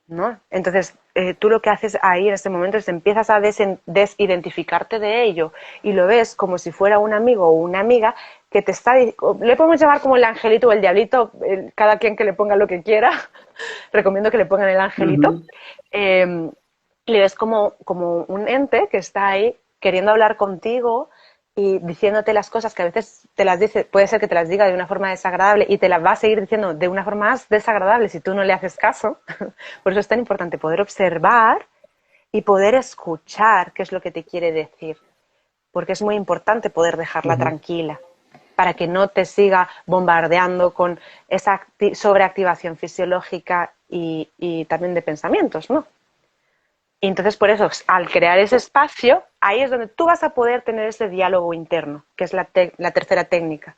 ¿no? Entonces, tú lo que haces ahí en este momento es empiezas a desidentificarte de ello y lo ves como si fuera un amigo o una amiga que te está, le podemos llamar como el angelito o el diablito, cada quien que le ponga lo que quiera, recomiendo que le pongan el angelito, Ujú. eh, le ves como un ente que está ahí queriendo hablar contigo y diciéndote las cosas que a veces te las dice, puede ser que te las diga de una forma desagradable y te las va a seguir diciendo de una forma más desagradable si tú no le haces caso. Por eso es tan importante poder observar y poder escuchar qué es lo que te quiere decir, porque es muy importante poder dejarla Ujú. tranquila para que no te siga bombardeando con esa sobreactivación fisiológica y también de pensamientos, ¿no? Y entonces, por eso, al crear ese espacio, ahí es donde tú vas a poder tener ese diálogo interno, que es la tercera técnica.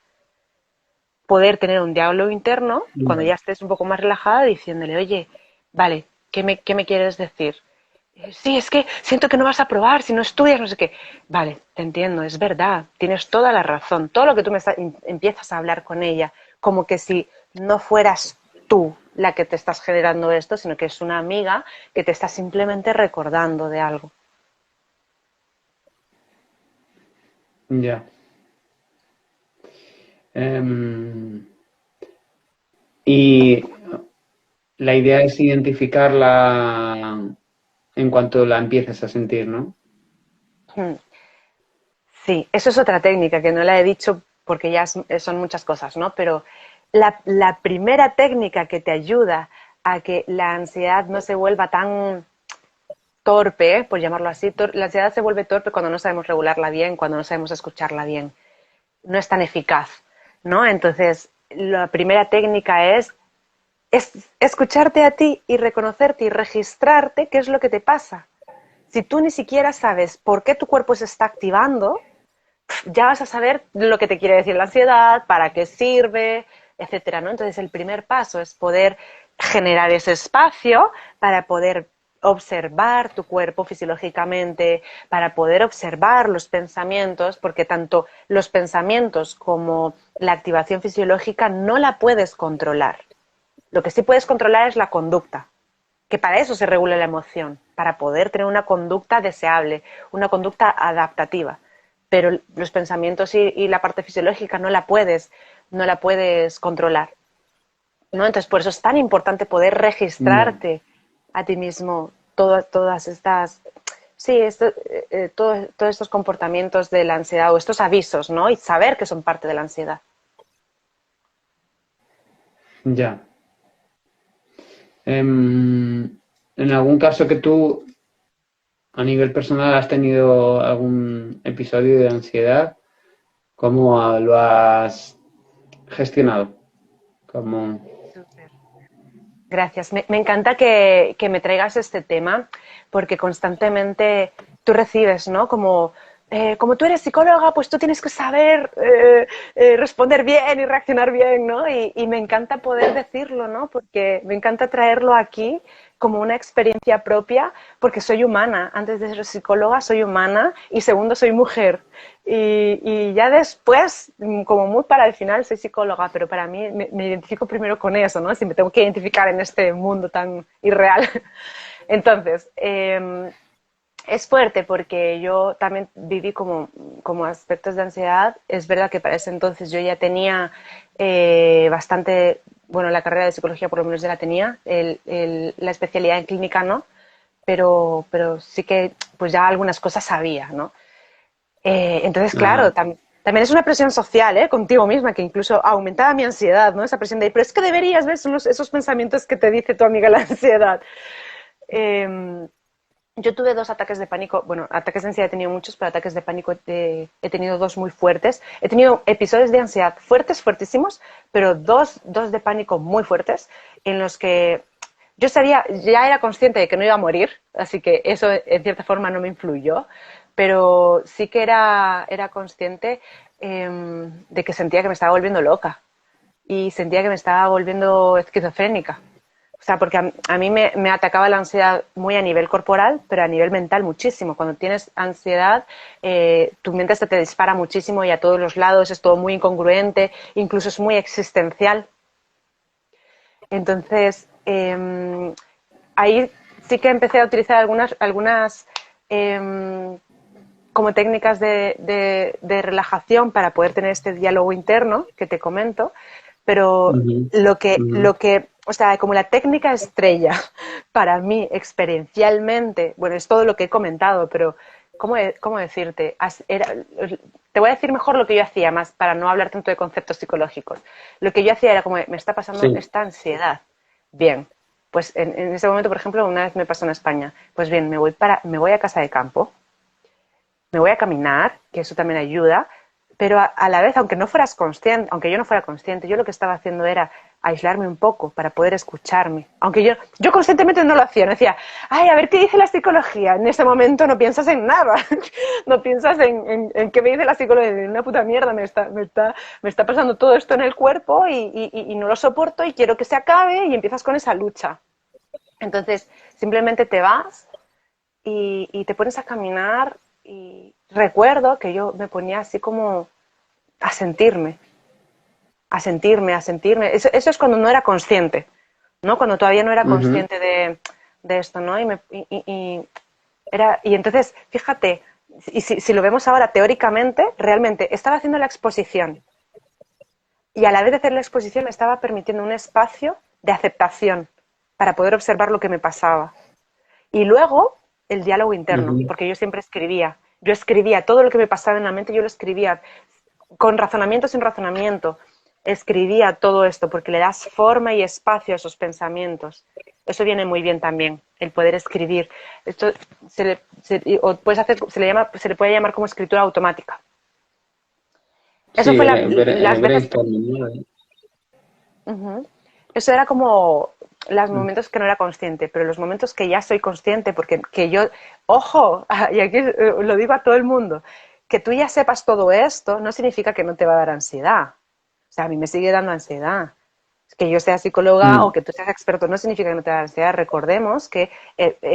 Poder tener un diálogo interno cuando Vale. ya estés un poco más relajada, diciéndole, oye, vale, qué me quieres decir? Sí, es que siento que no vas a probar si no estudias, no sé qué. Vale, te entiendo, es verdad, tienes toda la razón. Todo lo que tú empiezas a hablar con ella, como que si no fueras tú la que te estás generando esto, sino que es una amiga que te está simplemente recordando de algo. Ya. Em, y la idea es identificarla en cuanto la empieces a sentir, ¿no? Hmm. Sí, eso es otra técnica que no la he dicho porque ya son muchas cosas, ¿no? Pero la primera técnica que te ayuda a que la ansiedad no se vuelva tan torpe, por llamarlo así, la ansiedad se vuelve torpe cuando no sabemos regularla bien, cuando no sabemos escucharla bien. No es tan eficaz, ¿no? Entonces, la primera técnica es escucharte a ti y reconocerte y registrarte qué es lo que te pasa. Si tú ni siquiera sabes por qué tu cuerpo se está activando, ya vas a saber lo que te quiere decir la ansiedad, para qué sirve, etcétera, ¿no? Entonces, el primer paso es poder generar ese espacio para poder observar tu cuerpo fisiológicamente, para poder observar los pensamientos, porque tanto los pensamientos como la activación fisiológica no la puedes controlar. Lo que sí puedes controlar es la conducta, que para eso se regula la emoción, para poder tener una conducta deseable, una conducta adaptativa. Pero los pensamientos y la parte fisiológica no la puedes controlar, ¿no? Entonces, por eso es tan importante poder Ya. registrarte a ti mismo todas estas, sí, todos estos comportamientos de la ansiedad o estos avisos, ¿no? Y saber que son parte de la ansiedad. Ya. En algún caso que tú a nivel personal has tenido algún episodio de ansiedad, ¿cómo lo has gestionado? ¿Cómo... Súper. Gracias. Me encanta que me traigas este tema porque constantemente tú recibes, ¿no? Como tú eres psicóloga, pues tú tienes que saber responder bien y reaccionar bien, ¿no? Y me encanta poder decirlo, ¿no? Porque me encanta traerlo aquí como una experiencia propia, porque soy humana. Antes de ser psicóloga, soy humana y segundo, soy mujer. Y ya después, como muy para el final, soy psicóloga, pero para mí me identifico primero con eso, ¿no? Si me tengo que identificar en este mundo tan irreal. Entonces, es fuerte porque yo también viví como aspectos de ansiedad. Es verdad que para ese entonces yo ya tenía bastante, bueno, la carrera de psicología por lo menos ya la tenía, la especialidad en clínica no, pero sí que pues ya algunas cosas sabía, ¿no? Entonces, claro, Ajá. también es una presión social, ¿eh? Contigo misma, que incluso aumentaba mi ansiedad, ¿no? Esa presión de, pero es que deberías ver esos pensamientos que te dice tu amiga la ansiedad. Eh, yo tuve dos ataques de pánico, bueno, ataques de ansiedad he tenido muchos, pero ataques de pánico he tenido dos muy fuertes. He tenido episodios de ansiedad fuertes, fuertísimos, pero dos de pánico muy fuertes, en los que yo sabía, ya era consciente de que no iba a morir, así que eso en cierta forma no me influyó, pero sí que era consciente de que sentía que me estaba volviendo loca y sentía que me estaba volviendo esquizofrénica O sea, porque a mí me atacaba la ansiedad muy a nivel corporal, pero a nivel mental muchísimo. Cuando tienes ansiedad, tu mente se te dispara muchísimo y a todos los lados, es todo muy incongruente, incluso es muy existencial. Entonces, ahí sí que empecé a utilizar algunas como técnicas de relajación para poder tener este diálogo interno que te comento, pero Ujú, ujú. o sea, como la técnica estrella para mí experiencialmente, bueno, es todo lo que he comentado, pero ¿cómo decirte? Te voy a decir mejor lo que yo hacía, más para no hablar tanto de conceptos psicológicos. Lo que yo hacía era como, me está pasando Sí. esta ansiedad. Bien, pues en ese momento, por ejemplo, una vez me pasó en España, pues bien, me voy a casa de campo, me voy a caminar, que eso también ayuda, pero a la vez, aunque no fueras consciente, aunque yo no fuera consciente, yo lo que estaba haciendo era aislarme un poco para poder escucharme. Aunque yo conscientemente no lo hacía, no decía, ay, a ver qué dice la psicología. En ese momento no piensas en nada, no piensas en qué me dice la psicología, en una puta mierda, me está pasando todo esto en el cuerpo y no lo soporto y quiero que se acabe y empiezas con esa lucha. Entonces, simplemente te vas y te pones a caminar y recuerdo que yo me ponía así como a sentirme, a sentirme, a sentirme. Eso es cuando no era consciente, ¿no? Cuando todavía no era Ujú. consciente de esto, ¿no? Y entonces, fíjate, y si lo vemos ahora teóricamente, realmente estaba haciendo la exposición y a la vez de hacer la exposición me estaba permitiendo un espacio de aceptación para poder observar lo que me pasaba. Y luego el diálogo interno, Ujú. porque yo siempre escribía. Yo escribía todo lo que me pasaba en la mente, yo lo escribía con razonamiento, sin razonamiento. Escribía todo esto porque le das forma y espacio a esos pensamientos. Eso viene muy bien también, el poder escribir. Esto o puedes hacer, se le puede llamar como escritura automática. Eso Sí, fue las veces. brainstorming, ¿no? Ujú. Eso era como los momentos que no era consciente, pero los momentos que ya soy consciente, porque que yo, ojo, y aquí lo digo a todo el mundo, que tú ya sepas todo esto no significa que no te va a dar ansiedad. O sea, a mí me sigue dando ansiedad. Que yo sea psicóloga o Mm, que tú seas experto no significa que no te va a dar ansiedad. Recordemos que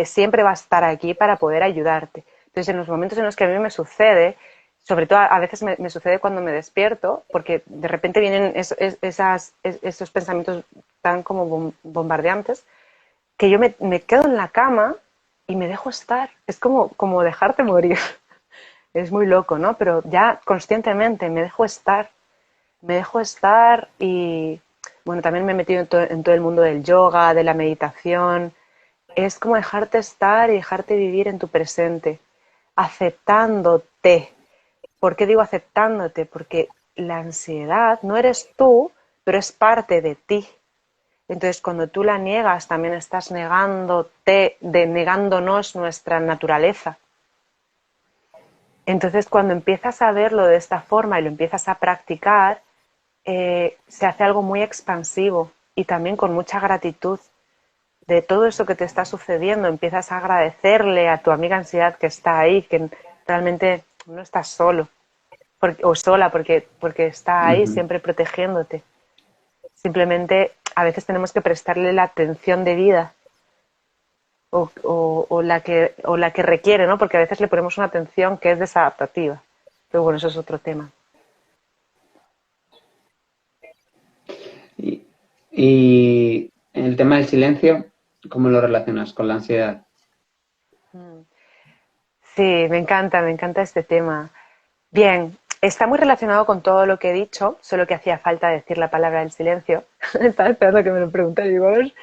siempre va a estar aquí para poder ayudarte. Entonces, en los momentos en los que a mí me sucede, sobre todo a veces me sucede cuando me despierto, porque de repente vienen esos pensamientos tan como bombardeantes, que yo me quedo en la cama y me dejo estar. Es como dejarte morir. Es muy loco, ¿no? Pero ya conscientemente me dejo estar y, bueno, también me he metido en todo el mundo del yoga, de la meditación. Es como dejarte estar y dejarte vivir en tu presente, aceptándote. ¿Por qué digo aceptándote? Porque la ansiedad no eres tú, pero es parte de ti. Entonces, cuando tú la niegas, también estás negándonos nuestra naturaleza. Entonces, cuando empiezas a verlo de esta forma y lo empiezas a practicar, se hace algo muy expansivo y también con mucha gratitud de todo eso que te está sucediendo. Empiezas a agradecerle a tu amiga ansiedad que está ahí, que realmente no estás solo o sola porque está ahí ujú. siempre protegiéndote. Simplemente a veces tenemos que prestarle la atención debida o la que requiere, ¿no? Porque a veces le ponemos una atención que es desadaptativa. Pero bueno, eso es otro tema. Y, y el tema del silencio, ¿cómo lo relacionas con la ansiedad? Sí, me encanta este tema. Bien, está muy relacionado con todo lo que he dicho, solo que hacía falta decir la palabra del silencio. Estaba esperando que me lo preguntara y digo, a ver.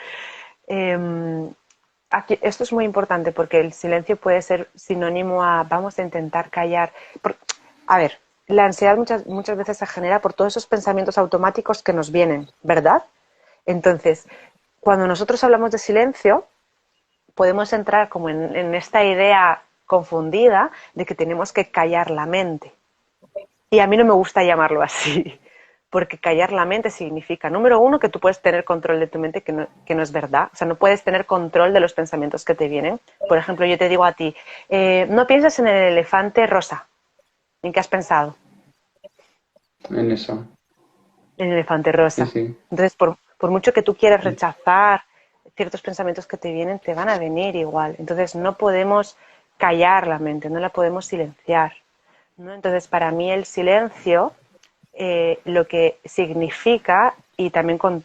Eh, esto es muy importante porque el silencio puede ser sinónimo a vamos a intentar callar. A ver, la ansiedad muchas veces se genera por todos esos pensamientos automáticos que nos vienen, ¿verdad? Entonces, cuando nosotros hablamos de silencio, podemos entrar como en esta idea confundida de que tenemos que callar la mente. Y a mí no me gusta llamarlo así, porque callar la mente significa, número uno, que tú puedes tener control de tu mente, que no es verdad. O sea, no puedes tener control de los pensamientos que te vienen. Por ejemplo, yo te digo a ti, no pienses en el elefante rosa. ¿En qué has pensado? En eso. En el elefante Sí, rosa. sí. Entonces, por mucho que tú quieras rechazar, ciertos pensamientos que te vienen te van a venir igual. Entonces no podemos callar la mente, no la podemos silenciar, ¿no? Entonces para mí el silencio, lo que significa, y también con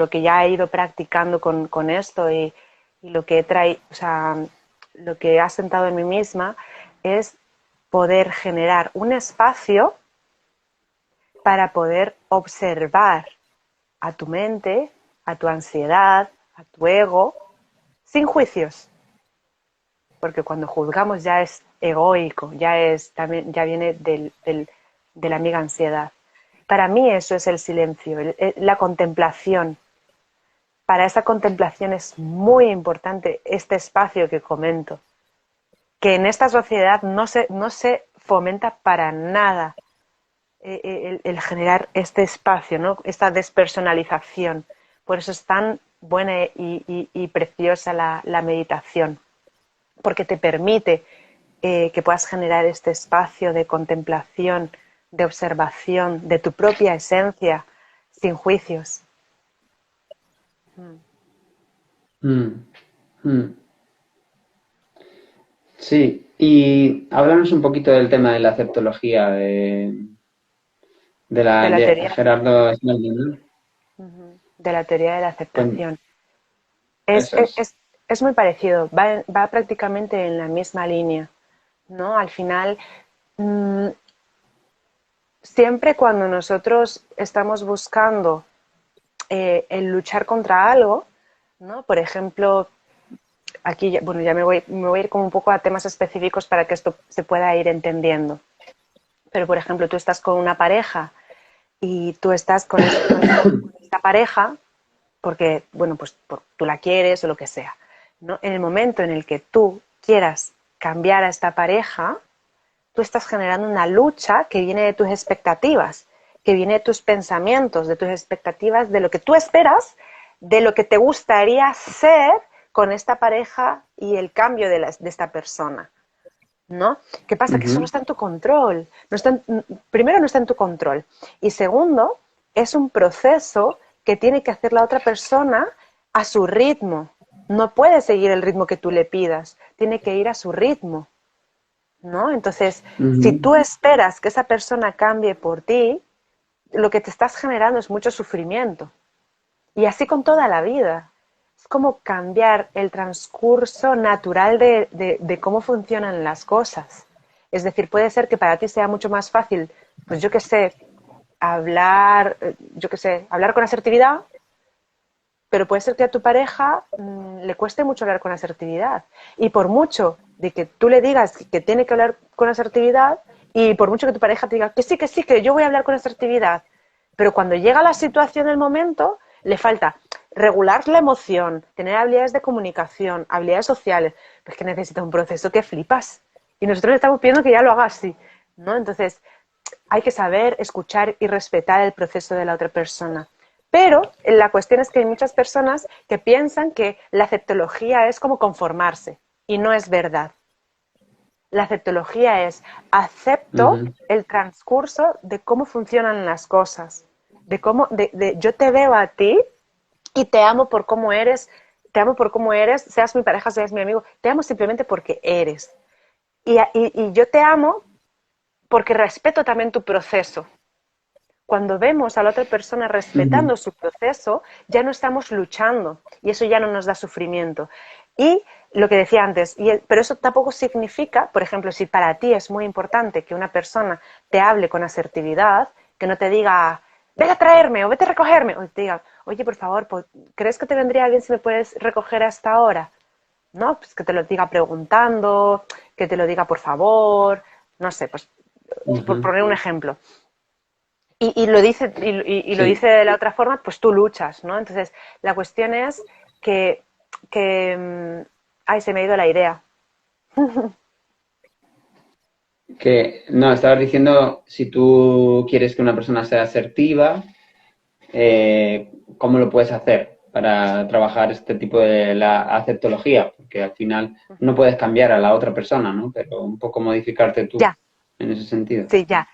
lo que ya he ido practicando con esto y lo que he traído, o sea, lo que he asentado en mí misma, es poder generar un espacio para poder observar a tu mente, a tu ansiedad, a tu ego, sin juicios. Porque cuando juzgamos ya es egoico, también, ya viene de la amiga ansiedad. Para mí eso es el silencio, la contemplación. Para esa contemplación es muy importante este espacio que comento, que en esta sociedad no se fomenta para nada el generar este espacio, ¿no? Esta despersonalización. Por eso es tan buena y preciosa la meditación, porque te permite que puedas generar este espacio de contemplación, de observación de tu propia esencia, sin juicios. Mm, mm. Sí, y háblanos un poquito del tema de la aceptología De la de teoría, Gerardo Smerling, ¿no? de la teoría de la aceptación. Es, Eso es. es muy parecido, va prácticamente en la misma línea, ¿no? Al final, mmm, siempre cuando nosotros estamos buscando el luchar contra algo, ¿no? Por ejemplo, aquí, bueno, ya me voy a ir como un poco a temas específicos para que esto se pueda ir entendiendo. Pero, por ejemplo, tú estás con una pareja y tú estás con esta pareja porque, bueno, pues tú la quieres o lo que sea, ¿no? En el momento en el que tú quieras cambiar a esta pareja, tú estás generando una lucha que viene de tus expectativas, que viene de tus pensamientos, de tus expectativas, de lo que tú esperas, de lo que te gustaría ser con esta pareja y el cambio de esta persona, ¿no? ¿Qué pasa? Que eso no Ujú, está en tu control. Primero, no está en tu control. Y segundo, es un proceso que tiene que hacer la otra persona a su ritmo. No puede seguir el ritmo que tú le pidas. Tiene que ir a su ritmo, ¿no? Entonces, si ujú, tú esperas que esa persona cambie por ti, lo que te estás generando es mucho sufrimiento. Y así con toda la vida. Es como cambiar el transcurso natural de cómo funcionan las cosas. Es decir, puede ser que para ti sea mucho más fácil, pues yo qué sé, hablar con asertividad, pero puede ser que a tu pareja le cueste mucho hablar con asertividad. Y por mucho de que tú le digas que tiene que hablar con asertividad, y por mucho que tu pareja te diga que sí, que yo voy a hablar con asertividad, pero cuando llega la situación, el momento, le falta regular la emoción, tener habilidades de comunicación, habilidades sociales, pues que necesita un proceso que flipas. Y nosotros le estamos pidiendo que ya lo haga así, ¿no? Entonces, hay que saber escuchar y respetar el proceso de la otra persona. Pero la cuestión es que hay muchas personas que piensan que la aceptología es como conformarse y no es verdad. La aceptología es acepto ujú, el transcurso de cómo funcionan las cosas, yo te veo a ti y te amo por cómo eres, seas mi pareja, seas mi amigo, te amo simplemente porque eres. Y yo te amo porque respeto también tu proceso. Cuando vemos a la otra persona ujú, respetando su proceso, ya no estamos luchando y eso ya no nos da sufrimiento. Y lo que decía antes, pero eso tampoco significa, por ejemplo, si para ti es muy importante que una persona te hable con asertividad, que no te diga, vete a traerme o vete a recogerme, o te diga, oye, por favor, ¿crees que te vendría bien si me puedes recoger a esta hora? No, pues que te lo diga preguntando, que te lo diga por favor, no sé, pues por ujú. poner un ejemplo. Y lo dice, lo Sí, dice de la otra forma, pues tú luchas, ¿no? Entonces, la cuestión es que, ay, se me ha ido la idea. que no, estabas diciendo si tú quieres que una persona sea asertiva, ¿cómo lo puedes hacer para trabajar este tipo de la aceptología? Porque al final no puedes cambiar a la otra persona, ¿no? Pero un poco modificarte tú Ya, en ese sentido. sí, ya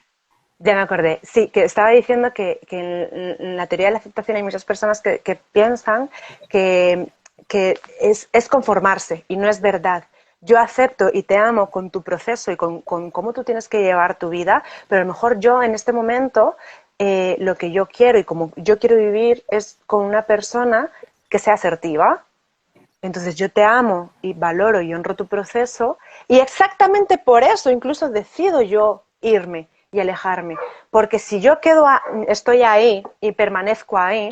me acordé. Sí, que estaba diciendo que en la teoría de la aceptación hay muchas personas que piensan que, que es conformarse y no es verdad. Yo acepto y te amo con tu proceso y con cómo tú tienes que llevar tu vida, pero a lo mejor yo en este momento lo que yo quiero y como yo quiero vivir es con una persona que sea asertiva. Entonces yo te amo y valoro y honro tu proceso y exactamente por eso incluso decido yo irme y alejarme. Porque si yo estoy ahí y permanezco ahí,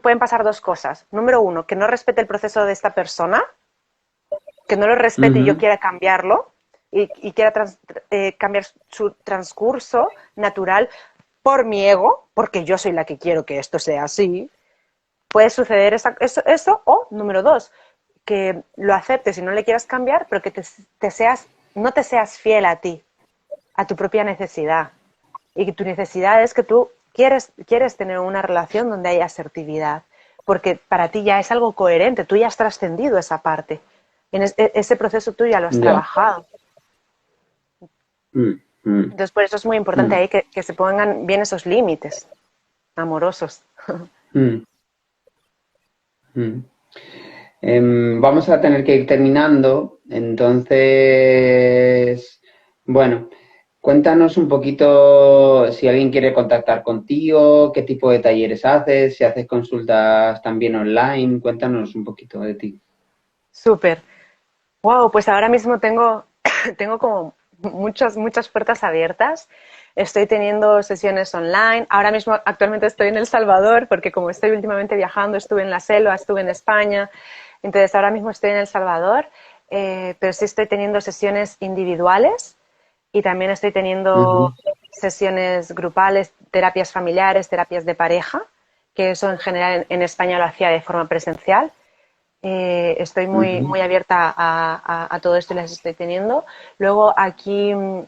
pueden pasar dos cosas. Número uno, que no respete el proceso de esta persona, que no lo respete y yo Ujú. quiera cambiarlo y quiera cambiar su transcurso natural por mi ego, porque yo soy la que quiero que esto sea así. Puede suceder eso, o número dos, que lo aceptes y no le quieras cambiar, pero que no te seas fiel a ti, a tu propia necesidad. Y que tu necesidad es que tú quieres tener una relación donde haya asertividad, porque para ti ya es algo coherente, tú ya has trascendido esa parte. Ese proceso tú ya lo has Ya. trabajado. Mm, mm, Entonces, por eso es muy importante mm, ahí que se pongan bien esos límites amorosos. mm, mm. Vamos a tener que ir terminando, entonces, bueno, cuéntanos un poquito si alguien quiere contactar contigo, qué tipo de talleres haces, si haces consultas también online, cuéntanos un poquito de ti. Súper. Wow, pues ahora mismo tengo como muchas puertas abiertas. Estoy teniendo sesiones online. Ahora mismo actualmente estoy en El Salvador porque como estoy últimamente viajando, estuve en la selva, estuve en España. Entonces ahora mismo estoy en El Salvador, pero sí estoy teniendo sesiones individuales y también estoy teniendo Ujú, sesiones grupales, terapias familiares, terapias de pareja, que eso en general en España lo hacía de forma presencial. Estoy ujú, muy abierta a todo esto y las estoy teniendo. Luego aquí en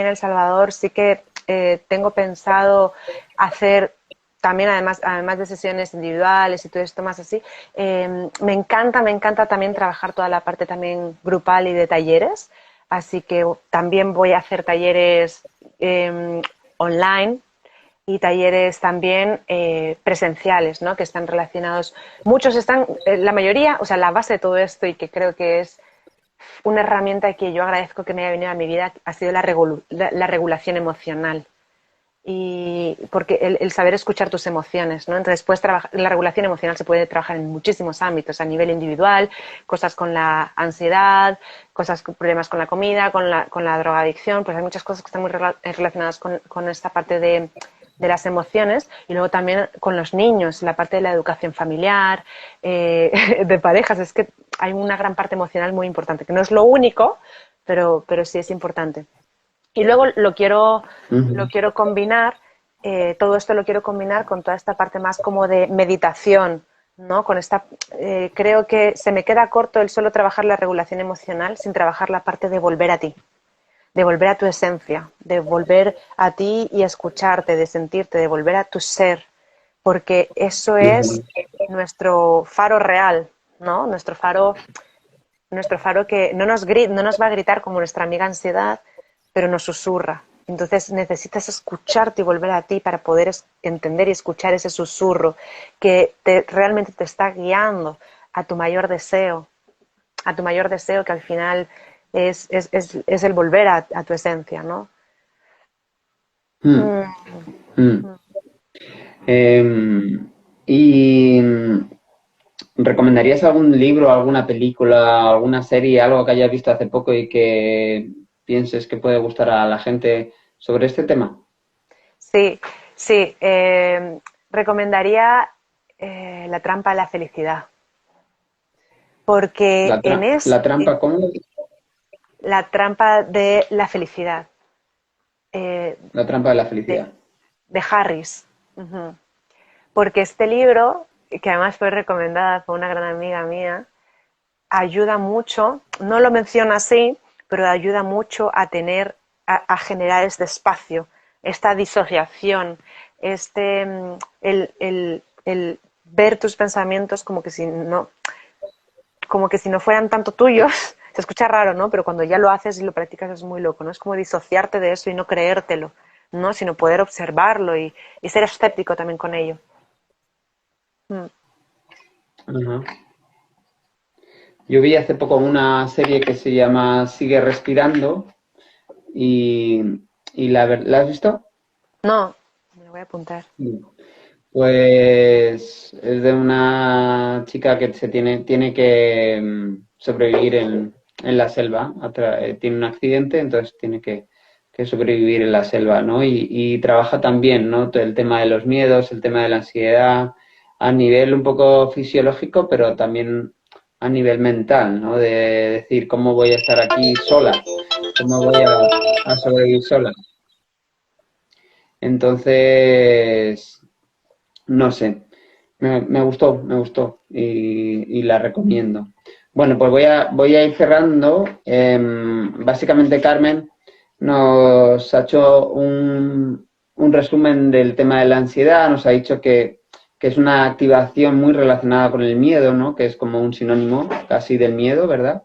El Salvador sí que tengo pensado hacer también, además de sesiones individuales y todo esto más así, me encanta también trabajar toda la parte también grupal y de talleres. Así que también voy a hacer talleres online y talleres también presenciales, ¿no? Que están relacionados. Muchos están, la mayoría, o sea, la base de todo esto y que creo que es una herramienta que yo agradezco que me haya venido a mi vida ha sido la regulación emocional. Y porque el saber escuchar tus emociones, ¿no? Entonces, la regulación emocional se puede trabajar en muchísimos ámbitos, a nivel individual, cosas con la ansiedad, problemas con la comida, con la drogadicción, pues hay muchas cosas que están muy relacionadas con esta parte de las emociones y luego también con los niños, la parte de la educación familiar, de parejas, es que hay una gran parte emocional muy importante, que no es lo único, pero sí es importante. Y luego lo ujú. quiero combinar, todo esto lo quiero combinar con toda esta parte más como de meditación, ¿no? Creo que se me queda corto el solo trabajar la regulación emocional sin trabajar la parte de volver a ti, de volver a tu esencia, de volver a ti y escucharte, de sentirte, de volver a tu ser, porque eso es Ujú, nuestro faro real, ¿no? Nuestro faro que no nos va a gritar como nuestra amiga ansiedad, pero nos susurra. Entonces necesitas escucharte y volver a ti para poder entender y escuchar ese susurro que realmente te está guiando a tu mayor deseo que al final es el volver a tu esencia, ¿no? mm, Mm. mm. Em, ¿Y recomendarías algún libro, alguna película, alguna serie, algo que hayas visto hace poco y que pienses que puede gustar a la gente sobre este tema? Sí, sí. Recomendaría La trampa de la felicidad, porque La trampa, ¿cómo? la trampa de la felicidad eh, La trampa de la de, felicidad. de Harris. Ujú. Porque este libro, que además fue recomendada por una gran amiga mía, ayuda mucho, no lo menciona así, pero ayuda mucho a generar este espacio, esta disociación, el ver tus pensamientos como que si no fueran tanto tuyos. Se escucha raro, ¿no? Pero cuando ya lo haces y lo practicas es muy loco, ¿no? Es como disociarte de eso y no creértelo, ¿no? Sino poder observarlo y ser escéptico también con ello. Mm. Ajá. Yo vi hace poco una serie que se llama Sigue Respirando y, ¿la has visto? No, me lo voy a apuntar. Sí. Pues es de una chica que tiene que sobrevivir en la selva. Tiene un accidente, entonces tiene que sobrevivir en la selva, ¿no? Y trabaja también, ¿no? Todo el tema de los miedos, el tema de la ansiedad, a nivel un poco fisiológico, pero también a nivel mental, ¿no? De decir, ¿cómo voy a estar aquí sola? ¿Cómo voy a sobrevivir sola? Entonces, no sé, me gustó y la recomiendo. Bueno, pues voy a ir cerrando. Básicamente, Carmen nos ha hecho un resumen del tema de la ansiedad, nos ha dicho que es una activación muy relacionada con el miedo, ¿no? Que es como un sinónimo casi del miedo, ¿verdad?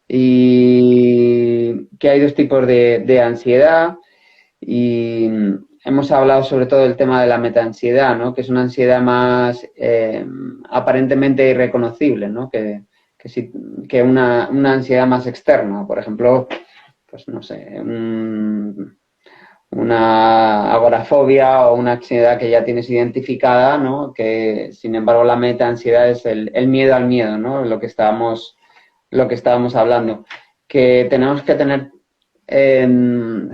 Y que hay dos tipos de ansiedad y hemos hablado sobre todo del tema de la metaansiedad, ¿no? Que es una ansiedad más aparentemente irreconocible, ¿no? Que una ansiedad más externa. Por ejemplo, pues no sé, una agorafobia o una ansiedad que ya tienes identificada, ¿no? Que sin embargo la metaansiedad es el miedo al miedo, ¿no? Lo que estábamos hablando. Que tenemos que tener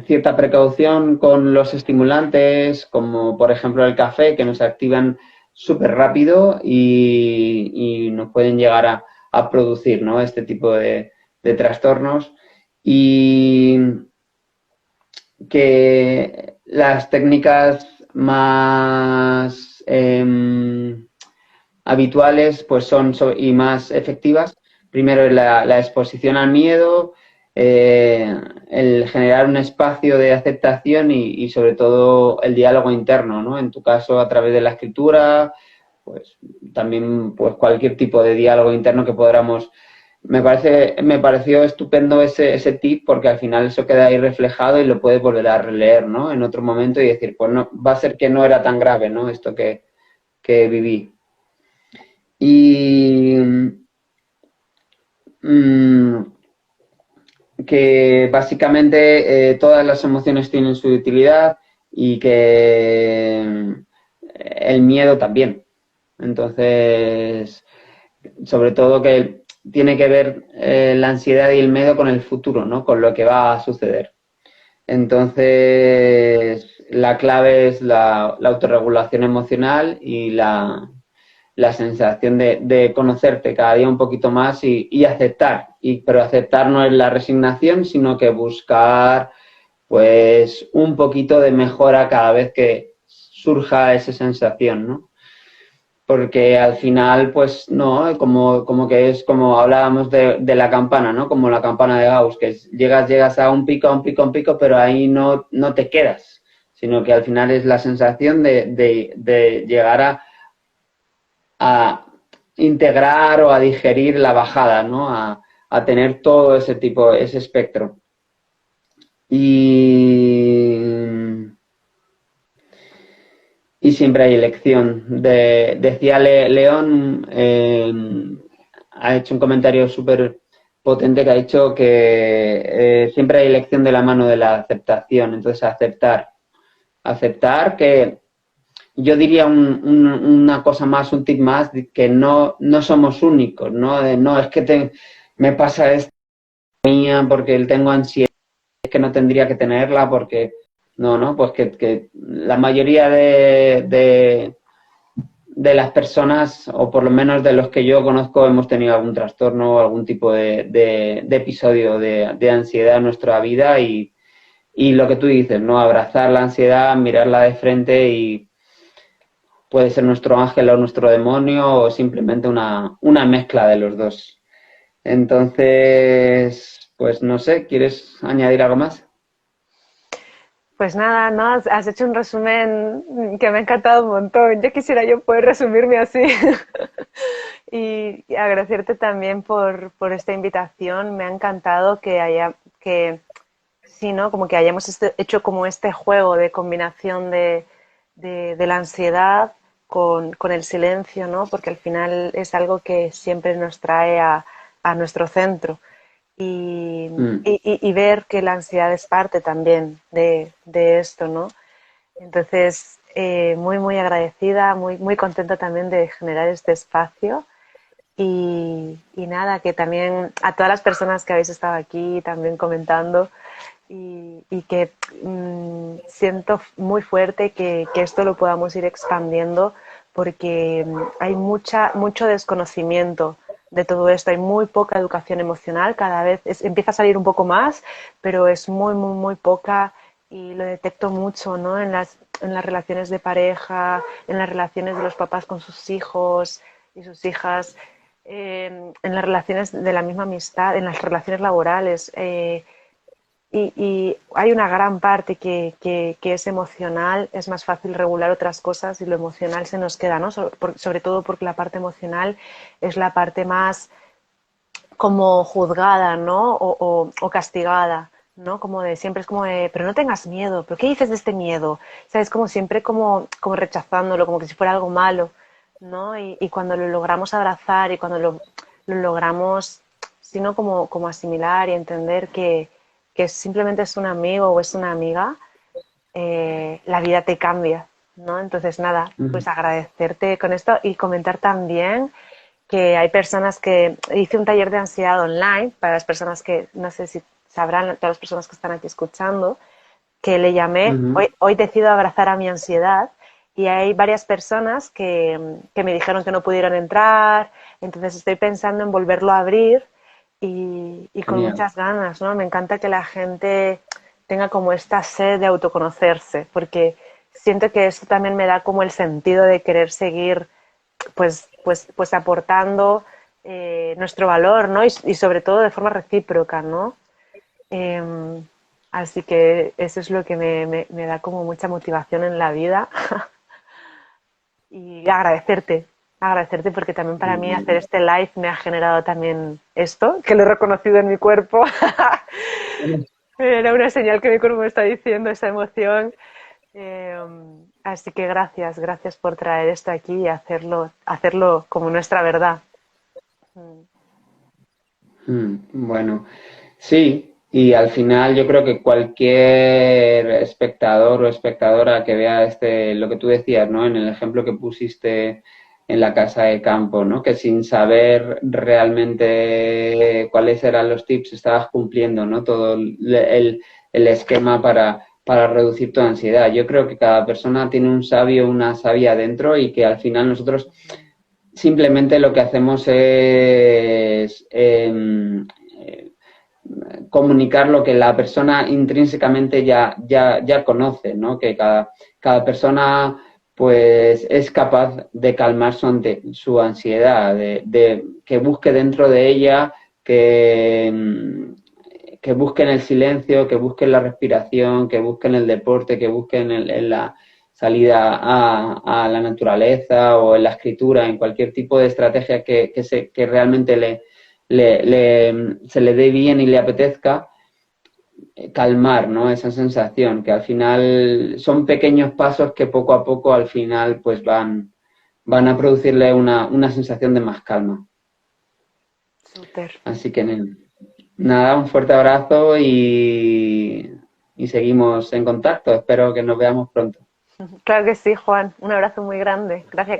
cierta precaución con los estimulantes, como por ejemplo el café, que nos activan súper rápido y nos pueden llegar a producir, ¿no? Este tipo de trastornos. Y que las técnicas más habituales pues y más efectivas. Primero es la exposición al miedo, el generar un espacio de aceptación y sobre todo el diálogo interno, ¿no? En tu caso a través de la escritura, pues también pues cualquier tipo de diálogo interno que podamos. Me pareció estupendo ese tip porque al final eso queda ahí reflejado y lo puedes volver a releer, ¿no? En otro momento y decir, pues no, va a ser que no era tan grave, ¿no? Esto que viví. Y mm, que básicamente todas las emociones tienen su utilidad y que el miedo también. Entonces, sobre todo que tiene que ver la ansiedad y el miedo con el futuro, ¿no? Con lo que va a suceder. Entonces, la clave es la autorregulación emocional y la sensación de conocerte cada día un poquito más y aceptar. Pero aceptar no es la resignación, sino que buscar pues un poquito de mejora cada vez que surja esa sensación, ¿no? Porque al final, pues no, como que es como hablábamos de la campana, ¿no? Como la campana de Gauss, que llegas a un pico, a un pico, a un pico, pero ahí no te quedas, sino que al final es la sensación de llegar a integrar o a digerir la bajada, ¿no? A tener todo ese tipo, ese espectro. Y, y siempre hay elección. Decía León, ha hecho un comentario súper potente que ha dicho que siempre hay elección de la mano de la aceptación. Entonces, aceptar que yo diría una cosa más, un tip más, que no somos únicos, ¿no? No, es que me pasa esto mía porque tengo ansiedad, es que no tendría que tenerla porque no, pues que la mayoría de las personas, o por lo menos de los que yo conozco, hemos tenido algún trastorno o algún tipo de episodio de ansiedad en nuestra vida y lo que tú dices, ¿no? Abrazar la ansiedad, mirarla de frente y puede ser nuestro ángel o nuestro demonio o simplemente una mezcla de los dos. Entonces, pues no sé, ¿quieres añadir algo más? Pues nada, no, has hecho un resumen que me ha encantado un montón. Yo quisiera yo poder resumirme así. Y agradecerte también por esta invitación. Me ha encantado que sí, ¿no? Como que hayamos hecho como este juego de combinación de la ansiedad con el silencio, ¿no? Porque al final es algo que siempre nos trae a nuestro centro mm, y ver que la ansiedad es parte también de esto, ¿no? Entonces, muy, muy agradecida, muy, muy contenta también de generar este espacio y nada, que también a todas las personas que habéis estado aquí también comentando y que siento muy fuerte que esto lo podamos ir expandiendo porque hay mucho desconocimiento de todo esto, hay muy poca educación emocional, cada vez empieza a salir un poco más, pero es muy, muy, muy poca y lo detecto mucho, ¿no? En las relaciones de pareja, en las relaciones de los papás con sus hijos y sus hijas, en las relaciones de la misma amistad, en las relaciones laborales. Y hay una gran parte que es emocional, es más fácil regular otras cosas y lo emocional se nos queda, ¿no? Sobre todo porque la parte emocional es la parte más como juzgada, ¿no? O castigada, ¿no? Como de siempre es como de, pero no tengas miedo, pero ¿qué dices de este miedo? ¿Sabes? Como siempre como rechazándolo, como que si fuera algo malo, ¿no? Y cuando lo logramos abrazar y cuando lo logramos, sino como asimilar y entender que simplemente es un amigo o es una amiga, la vida te cambia, ¿no? Entonces, nada, mm. pues agradecerte con esto y comentar también que hay personas que hice un taller de ansiedad online para las personas que, no sé si sabrán, todas las personas que están aquí escuchando, que le llamé, Ujú. hoy decido abrazar a mi ansiedad y hay varias personas que me dijeron que no pudieron entrar, entonces estoy pensando en volverlo a abrir y con Genial. muchas ganas, ¿no? Me encanta que la gente tenga como esta sed de autoconocerse, porque siento que esto también me da como el sentido de querer seguir pues aportando nuestro valor, ¿no? Y sobre todo de forma recíproca, ¿no? Eh, Así que eso es lo que me da como mucha motivación en la vida y agradecerte porque también para mí hacer este live me ha generado también esto, que lo he reconocido en mi cuerpo. Era una señal que mi cuerpo me está diciendo, esa emoción. Eh, Así que gracias por traer esto aquí y hacerlo como nuestra verdad. Bueno, sí, y al final yo creo que cualquier espectador o espectadora que vea lo que tú decías, ¿no? En el ejemplo que pusiste en la casa de campo, ¿no? Que sin saber realmente cuáles eran los tips estabas cumpliendo, ¿no? Todo el esquema para reducir tu ansiedad. Yo creo que cada persona tiene un sabio, una sabia dentro y que al final nosotros simplemente lo que hacemos es comunicar lo que la persona intrínsecamente ya conoce, ¿no? Que cada persona pues es capaz de calmar su ansiedad, que busque dentro de ella, que busque en el silencio, que busque en la respiración, que busque en el deporte, que busque en la salida a la naturaleza o en la escritura, en cualquier tipo de estrategia que realmente se le dé bien y le apetezca, calmar, ¿no? Esa sensación, que al final son pequeños pasos que poco a poco al final pues van a producirle una sensación de más calma. Súper. Así que nada, un fuerte abrazo y seguimos en contacto. Espero que nos veamos pronto. Claro que sí, Juan. Un abrazo muy grande. Gracias.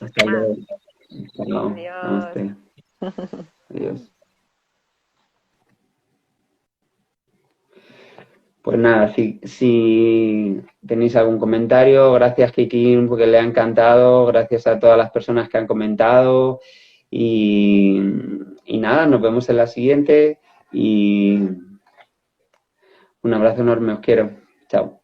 Hasta luego. Hasta luego. Adiós. Namaste. Adiós. Pues nada, si tenéis algún comentario, gracias Kiki, porque le ha encantado, gracias a todas las personas que han comentado y, y nada, nos vemos en la siguiente y un abrazo enorme, os quiero. Chao.